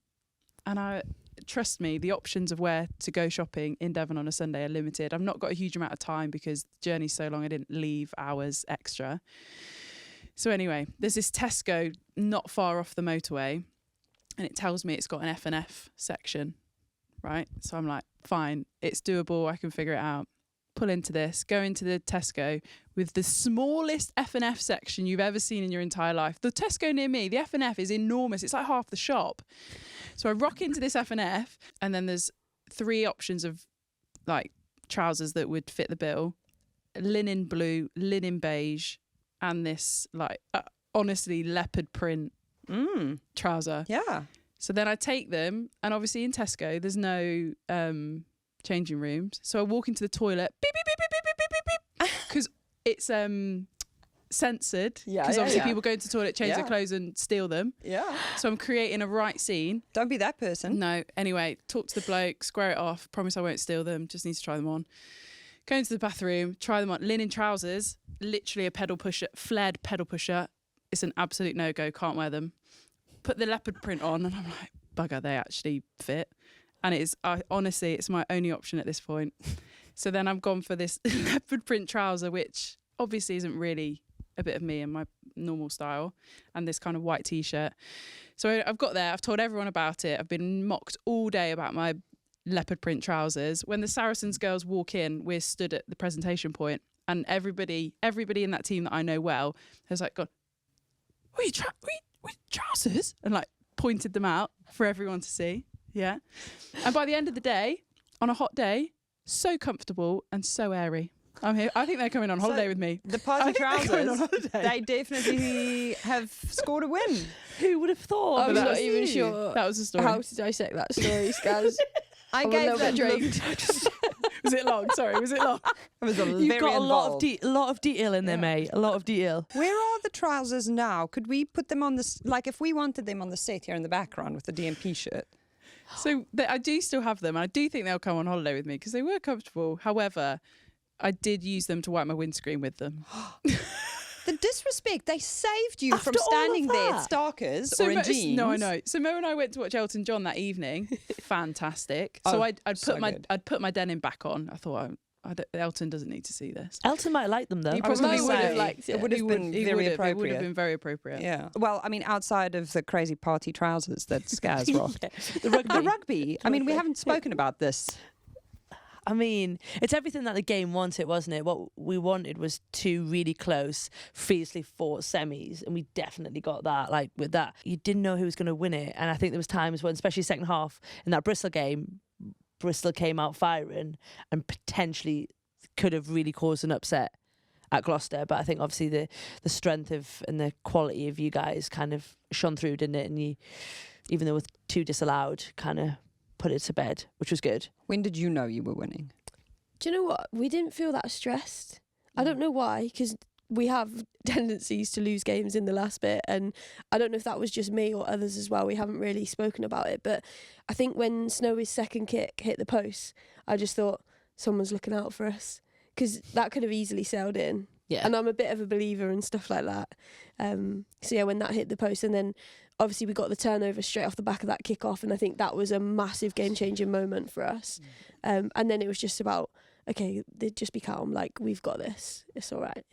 and trust me, the options of where to go shopping in Devon on a Sunday are limited. I've not got a huge amount of time because the journey's so long I didn't leave hours extra. So anyway, there's this Tesco not far off the motorway, and it tells me it's got an F&F section, right? So I'm like, fine, it's doable, I can figure it out. Pull into this, go into the Tesco with the smallest F&F section you've ever seen in your entire life. The Tesco near me, the F&F is enormous. It's like half the shop. So I rock into this F&F, and then there's 3 options of like trousers that would fit the bill: linen blue, linen beige, and this like honestly leopard print trouser. Yeah. So then I take them, and obviously in Tesco there's no changing rooms. So I walk into the toilet, beep, beep, beep, beep, beep, beep, beep, beep, because it's censored. Yeah, because yeah, obviously yeah. people go into the toilet, change their clothes and steal them. Yeah. So I'm creating a right scene. Don't be that person. No. Anyway, talk to the bloke, square it off, promise I won't steal them, just need to try them on. Go into the bathroom, try them on. Linen trousers, literally a pedal pusher, flared pedal pusher. It's an absolute no-go, can't wear them. Put the leopard print on, and I'm like, bugger, they actually fit. And it is, honestly, it's my only option at this point. So then I've gone for this leopard print trouser, which obviously isn't really a bit of me and my normal style, and this kind of white T-shirt. So I've got there, I've told everyone about it. I've been mocked all day about my leopard print trousers. When the Saracens girls walk in, we're stood at the presentation point, and everybody in that team that I know well has like gone, we trousers? And like pointed them out for everyone to see. Yeah. And by the end of the day, on a hot day, so comfortable and so airy. I'm here. I think they're coming on holiday with me. The party trousers, holiday. they definitely have scored a win. Who would have thought? I'm But not that's- even sure That was the story. how to dissect that story, Scaz. I I'm a gave little that bit drained. Was it long? Sorry, was it long? It was a You've very got a involved. lot of detail in there, Yeah. mate. A lot of detail. Where are the trousers now? Could we put them on this? Like, if we wanted them on the set here in the background with the DMP shirt. So I do still have them, and I do think they'll come on holiday with me because they were comfortable. However, I did use them to wipe my windscreen with them. The disrespect, they saved you After from all of standing there at that? Starkers or in jeans. No, I know. So Mo and I went to watch Elton John that evening. Fantastic. So Oh, I'd put my denim back on. I thought Elton doesn't need to see this. Elton might like them though. He I was probably gonna would say, have liked it. It would have been He very would have. It would appropriate. have been very appropriate. Yeah. Well, I mean, outside of the crazy party trousers that Scaz rocked. The rugby. The rugby. I mean, we Rugby. haven't spoken about this. I mean, it's everything that the game wanted, wasn't it? What we wanted was 2 really close, fiercely fought semis, and we definitely got that. Like with that, you didn't know who was going to win it, and I think there was times when, especially second half in that Bristol game, Bristol came out firing and potentially could have really caused an upset at Gloucester. But I think obviously the strength of and the quality of you guys kind of shone through, didn't it? And you, even though with 2 disallowed, kind of put it to bed, which was good. When did you know you were winning? Do you know what? We didn't feel that stressed. I don't know why, because we have tendencies to lose games in the last bit, and I don't know if that was just me or others as well. We haven't really spoken about it, but I think when Snowy's second kick hit the post, I just thought someone's looking out for us, because that could have easily sailed in. Yeah. And I'm a bit of a believer and stuff like that. So yeah, when that hit the post, and then obviously we got the turnover straight off the back of that kick off, and I think that was a massive game changing moment for us. And then it was just about, okay, just be calm, like we've got this, it's all right.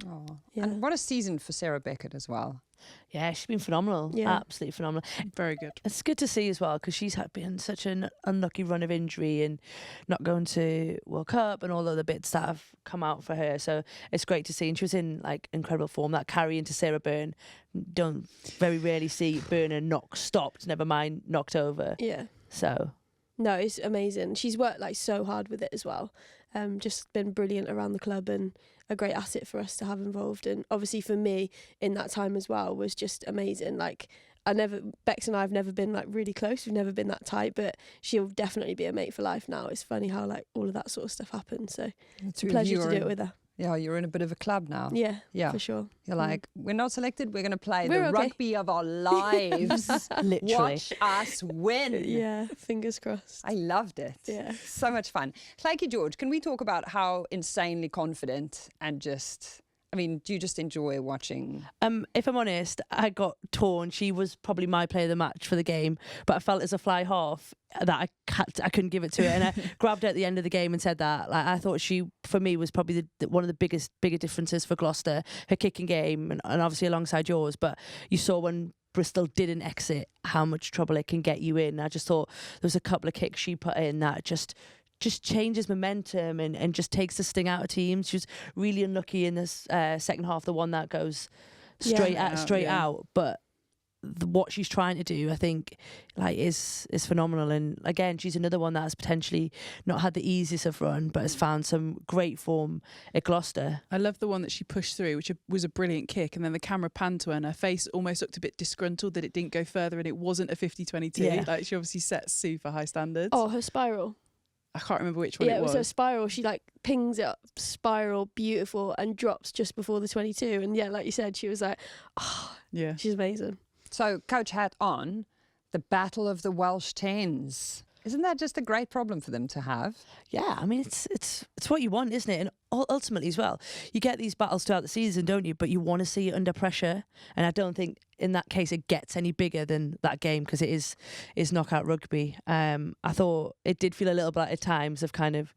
Oh, Yeah. and what a season for Sarah Beckett as well. Yeah, she's been phenomenal. Yeah. Absolutely phenomenal. Very good. It's good to see as well, because she's been such an unlucky run of injury and not going to World Cup and all the other bits that have come out for her. So it's great to see. And she was in like incredible form. That carry into Sarah Byrne, don't very rarely see Byrne stopped, never mind knocked over. Yeah. So No, it's amazing. She's worked like so hard with it as well. Just been brilliant around the club and a great asset for us to have involved. And obviously for me in that time as well was just amazing. Like Bex and I have never been like really close. We've never been that tight, but she'll definitely be a mate for life now. It's funny how like all of that sort of stuff happens. So it's a pleasure to do it with her. Yeah, you're in a bit of a club now. Yeah, Yeah. for sure. You're like, we're not selected, we're going to play We're the okay. rugby of our lives. literally. Watch us win. Yeah, fingers crossed. I loved it. Yeah. So much fun. Clanky George, can we talk about how insanely confident and just I mean, do you just enjoy watching? If I'm honest, I got torn. She was probably my player of the match for the game, but I felt as a fly half that I couldn't give it to her, and I grabbed her at the end of the game and said that. Like, I thought she, for me, was probably one of the bigger differences for Gloucester. Her kicking game, and obviously alongside yours. But you saw when Bristol didn't exit how much trouble it can get you in. I just thought there was a couple of kicks she put in that just changes momentum and just takes the sting out of teams. She was really unlucky in this second half, the one that goes straight out. But what she's trying to do, I think, like is phenomenal. And again, she's another one that has potentially not had the easiest of run, but has found some great form at Gloucester. I love the one that she pushed through, which was a brilliant kick, and then the camera panned to her and her face almost looked a bit disgruntled that it didn't go further, and it wasn't a 50-22. Yeah. Like, she obviously set super high standards. Oh, her spiral. I can't remember which one it was. Yeah, it was her spiral. She like pings it up, spiral, beautiful, and drops just before the 22. And yeah, like you said, she was like, oh, Yeah. she's amazing. So, coach hat on, the Battle of the Welsh Tens. Isn't that just a great problem for them to have? Yeah, I mean, it's what you want, isn't it? And ultimately as well, you get these battles throughout the season, don't you? But you want to see it under pressure. And I don't think in that case it gets any bigger than that game, because it is knockout rugby. I thought it did feel a little bit at times of kind of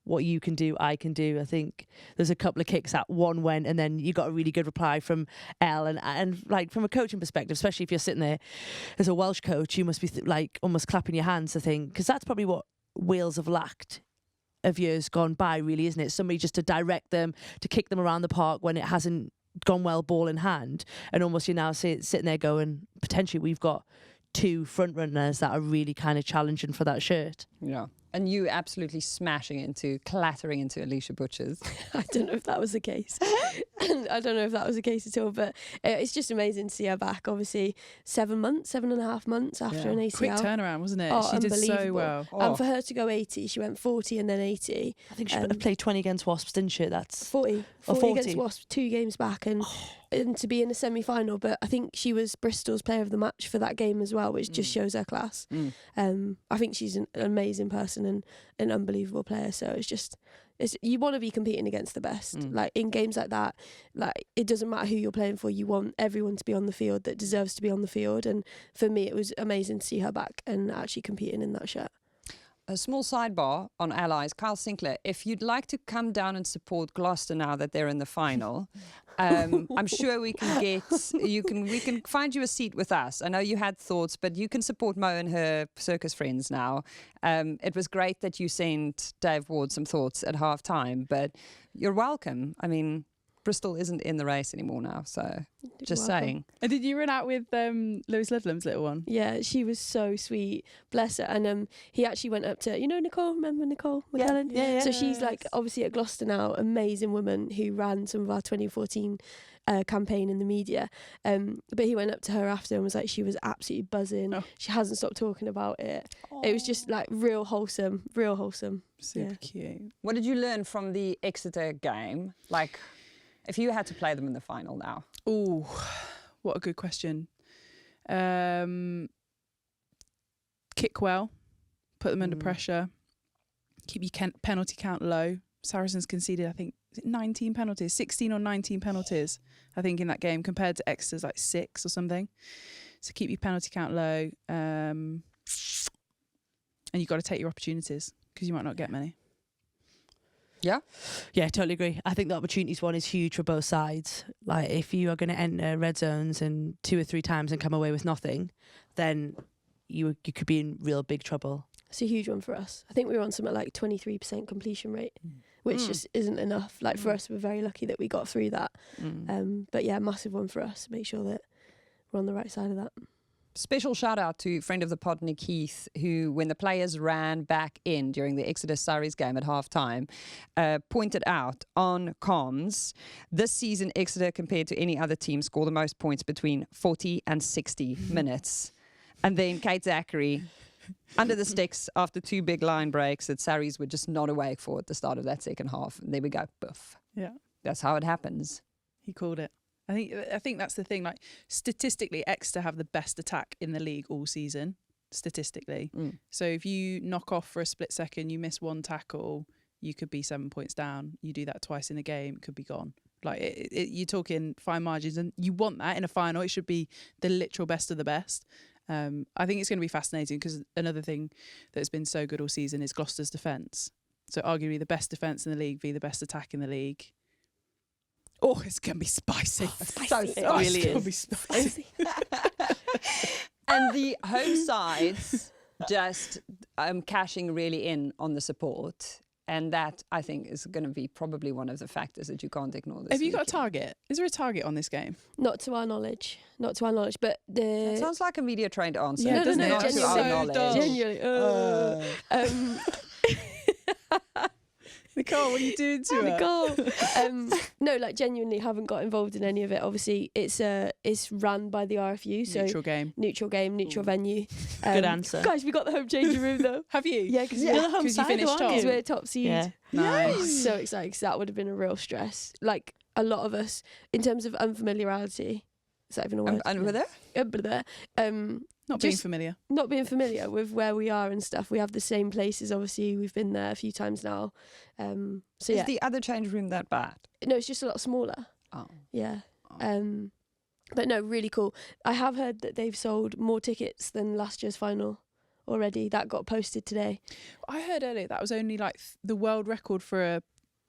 what you can do, I can do. I think there's a couple of kicks that one went, and then you got a really good reply from Elle. And like from a coaching perspective, especially if you're sitting there as a Welsh coach, you must be like almost clapping your hands, I think, because that's probably what Wales have lacked of years gone by, really, isn't it? Somebody just to direct them, to kick them around the park when it hasn't gone well, ball in hand, and almost you're now sitting there going, potentially we've got two front runners that are really kind of challenging for that shirt. Yeah. And you absolutely clattering into Alicia Butcher's. I don't know if that was the case. I don't know if that was the case at all, but it's just amazing to see her back. Obviously, 7.5 months after an ACL. Quick turnaround, wasn't it? Oh, She did so unbelievable. well. And for her to go 80, she went 40 and then 80. I think she played 20 against Wasps, didn't she? That's 40 40. against Wasps, 2 games back, and to be in a semi-final. But I think she was Bristol's player of the match for that game as well, which just shows her class. I think she's an amazing person and an unbelievable player. So you want to be competing against the best. Like in games like that, like it doesn't matter who you're playing for. You want everyone to be on the field that deserves to be on the field. And for me, it was amazing to see her back and actually competing in that shirt. A small sidebar on Allies. Kyle Sinclair, if you'd like to come down and support Gloucester now that they're in the final, I'm sure we can find you a seat with us. I know you had thoughts, but you can support Mo and her circus friends now. It was great that you sent Dave Ward some thoughts at half time, but you're welcome. I mean, Bristol isn't in the race anymore now, so just saying. And did you run out with Lewis Ludlam's little one? Yeah, she was so sweet, bless her. And he actually went up to, Nicole, remember Nicole McKellen? Yeah. So she's like obviously at Gloucester now, amazing woman who ran some of our 2014 campaign in the media. But he went up to her after and was like, she was absolutely buzzing. Oh. She hasn't stopped talking about it. Aww. It was just like real wholesome. Super cute. What did you learn from the Exeter game? Like, if you had to play them in the final now? Oh, what a good question. Kick well, put them under pressure, keep your penalty count low. Saracens conceded, I think, 19 penalties, 16 or 19 penalties, I think, in that game, compared to Exeter's like 6 or something. So keep your penalty count low, and you've got to take your opportunities because you might not get many. Yeah, totally agree. I think the opportunities one is huge for both sides. Like if you are going to enter red zones and 2 or 3 times and come away with nothing, then you could be in real big trouble. It's a huge one for us. I think we were on something like 23% completion rate, which just isn't enough. Like for us, we're very lucky that we got through that. But yeah, massive one for us. Make sure that we're on the right side of that. Special shout out to friend of the pod, Nick Heath, who, when the players ran back in during the Exeter Surrey's game at half time, pointed out on comms, this season Exeter, compared to any other team, score the most points between 40 and 60 minutes. And then Kate Zachary, under the sticks after 2 big line breaks that Surrey's were just not awake for at the start of that second half. And there we go, poof. Yeah. That's how it happens. He called it. I think that's the thing. Like statistically, Exeter have the best attack in the league all season. Statistically, so if you knock off for a split second, you miss one tackle, you could be 7 points down. You do that twice in a game, it could be gone. Like you're talking fine margins, and you want that in a final. It should be the literal best of the best. I think it's going to be fascinating because another thing that's been so good all season is Gloucester's defence. So arguably the best defence in the league v the best attack in the league. Oh, it's going to be spicy. Spicy. It's really going to be spicy. And the home sides just cashing really in on the support. And that, I think, is going to be probably one of the factors that you can't ignore this Have you got a weekend. target? Is there a target on this game? Not to our knowledge. Not to our knowledge. But That the sounds like a media trained answer. Yeah, doesn't it? Not to our Genuinely. knowledge. dull. genuinely. Nicole, what are you doing to her? Nicole. No, like genuinely haven't got involved in any of it. Obviously, it's run by the RFU, so Neutral game. neutral game, neutral venue. Good answer. Guys, we got the home changing room though. Have you? Yeah, because You're the home you side, finished aren't top. you? we're top seed. Yeah. Nice. So excited because that would have been a real stress. Like a lot of us, in terms of unfamiliarity. Is that even a word? And were there? Not being Just- familiar. Not being familiar with where we are and stuff. We have the same places. Obviously, we've been there a few times now. So yeah, Is the other change room that bad? no, it's just a lot smaller. Oh. Yeah. But no, really cool. I have heard that they've sold more tickets than last year's final already. That got posted today. I heard earlier that was only like the world record for a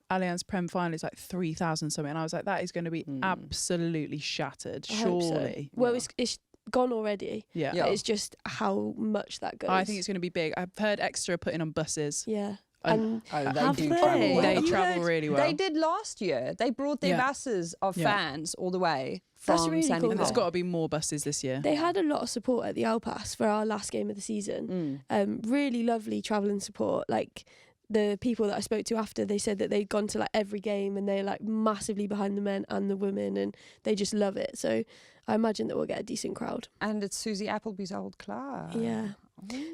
Allianz Prem final is like 3,000 something. And I was like, that is going to be absolutely shattered, I hope so. surely. Well, it's gone already. Yeah. Yeah. It's just how much that goes. I think it's going to be big. I've heard Exeter are putting on buses. Yeah. And And Oh, Have do they? travel. they You travel heard really well. They did last year. They brought their Yeah. buses of Yeah. fans all the way That's from really Sandy cool. And there's Park. got to be more buses this year. they had a lot of support at the Alpass for our last game of the season. Really lovely travelling support. Like the people that I spoke to after, they said that they'd gone to like every game and they're like massively behind the men and the women and they just love it. So I imagine that we'll get a decent crowd. And it's Susie Appleby's old club. Yeah.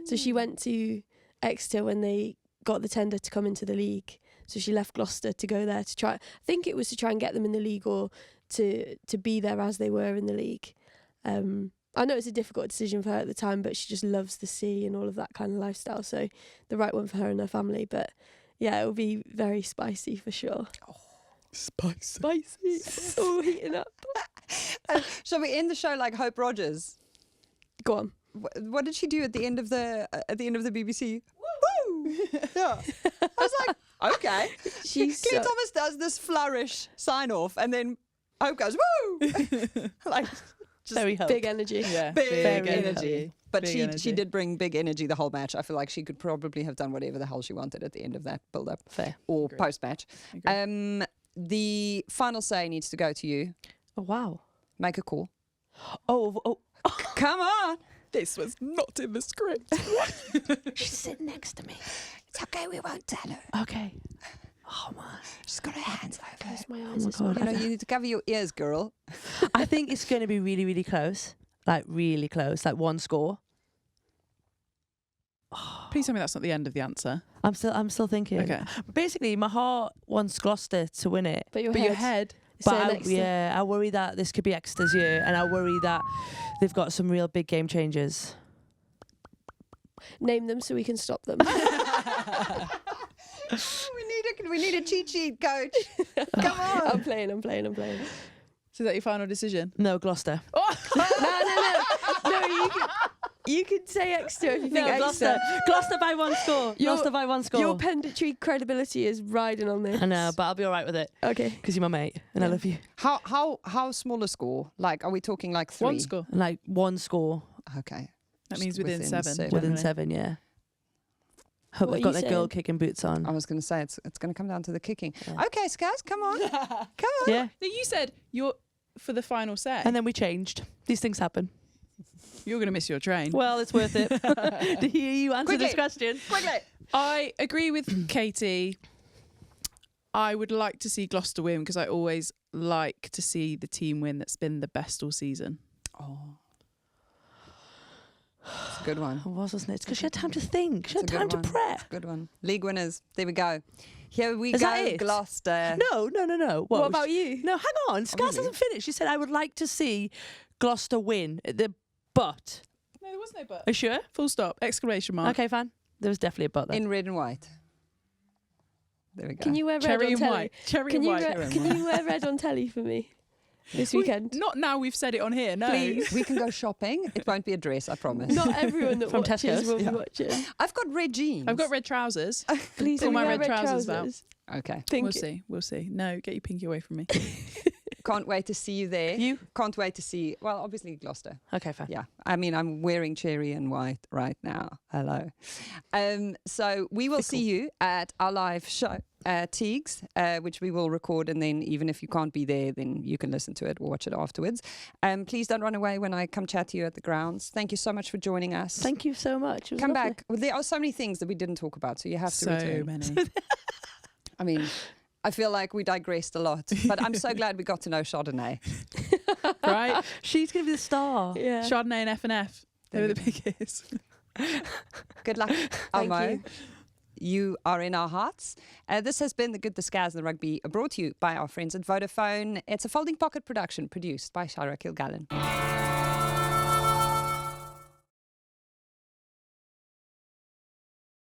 So she went to Exeter when they got the tender to come into the league. So she left Gloucester to go there to try. I think it was to try and get them in the league or to be there as they were in the league. I know it's a difficult decision for her at the time, but she just loves the sea and all of that kind of lifestyle. So the right one for her and her family. But yeah, it will be very spicy for sure. Spicy. Spicy. Oh, heating up. Shall we end the show like Hope Rogers? Go on. What did she do at the end of the BBC? Woo! Yeah. I was like, okay. She's Claire so- Thomas does this flourish sign off, and then Hope goes woo, like just Very hope. Big energy. Yeah. big Very energy. But Big she energy. did bring big energy the whole match. I feel like she could probably have done whatever the hell she wanted at the end of that build up Fair. or Agree. post match. Agree. The final say needs to go to you. Oh, wow. Make a call. Oh. Come on. This was not in the script. She's sitting next to me. It's okay. We won't tell her. Okay. Oh, man. She's got her hands over. Close my Oh eyes. my as well. God. You know, you need to cover your ears, girl. I think it's going to be really, really close. Like, really close. Like, one score. Please tell me that's not the end of the answer. I'm still thinking. Okay. Basically, my heart wants Gloucester to win it. But your But head. your head. But Say I, next to- I worry that this could be Exeter's year, and I worry that they've got some real big game changers. Name them so we can stop them. We need a cheat sheet, coach. Come on. I'm playing. So is that your final decision? No, Gloucester. No, you can say Exeter if you think Exeter. Gloucester by one score. Gloucester by one score. Your pendatory credibility is riding on this. I know, but I'll be all right with it Okay. because you're my mate and I Yeah. love you. How small a score? Like, are we talking like 3? One score. Like one score Okay. That Just means within seven. within generally. 7, yeah. Hope What they've are got you their saying? girl kicking boots on. I was going to say it's going to come down to the kicking. Yeah. Okay, Scaz, come on. Come on. Yeah. No, you said you're for the final say. And then we changed. These things happen. You're going to miss your train. Well, it's worth it. To hear you answer this Quickly. question. Quickly. I agree with Katie. I would like to see Gloucester win because I always like to see the team win that's been the best all season. Oh. It's a good one. It was, wasn't it? It's because she had time to think. She had It's a time good to one. prep. Good one. League winners. There we go. Here we Is go, that it? Gloucester. No. What about you? No, hang on. Scaz really? hasn't finished. She said, I would like to see Gloucester win. But. No, there was no but. Are you sure? Full stop. Exclamation mark. Okay, fine. There was definitely a but there. In red and white. There we go. Can you wear red Cherry on and telly? white. Cherry Can and you white. can you wear red on telly for me this weekend? Not now we've said it on here, no. Please, we can go shopping. It won't be a dress, I promise. Not everyone that From watches Tesco's? will be Yeah. watching. I've got red jeans. I've got red trousers. Please, Pull can my we wear red trousers out. Okay. Thank We'll you. see. We'll see. No, get your pinky away from me. Can't wait to see you there. You? Can't wait to see, well, obviously Gloucester. Okay, fine. Yeah. I mean, I'm wearing cherry and white right now. Hello. So we will see you at our live show at Teagues, which we will record. And then even if you can't be there, then you can listen to it or watch it afterwards. Please don't run away when I come chat to you at the grounds. Thank you so much for joining us. Thank you so much. It was Come lovely. back. Well, there are so many things that we didn't talk about, so you have to So return. many. I mean, I feel like we digressed a lot, but I'm so glad we got to know Chardonnay. Right? She's going to be the star. Yeah. Chardonnay and F&F. They were the biggest. Good luck, Thank Almo. you. You are in our hearts. This has been the Good Scaz Rugby, brought to you by our friends at Vodafone. It's a folding pocket production produced by Shara Kilgallen.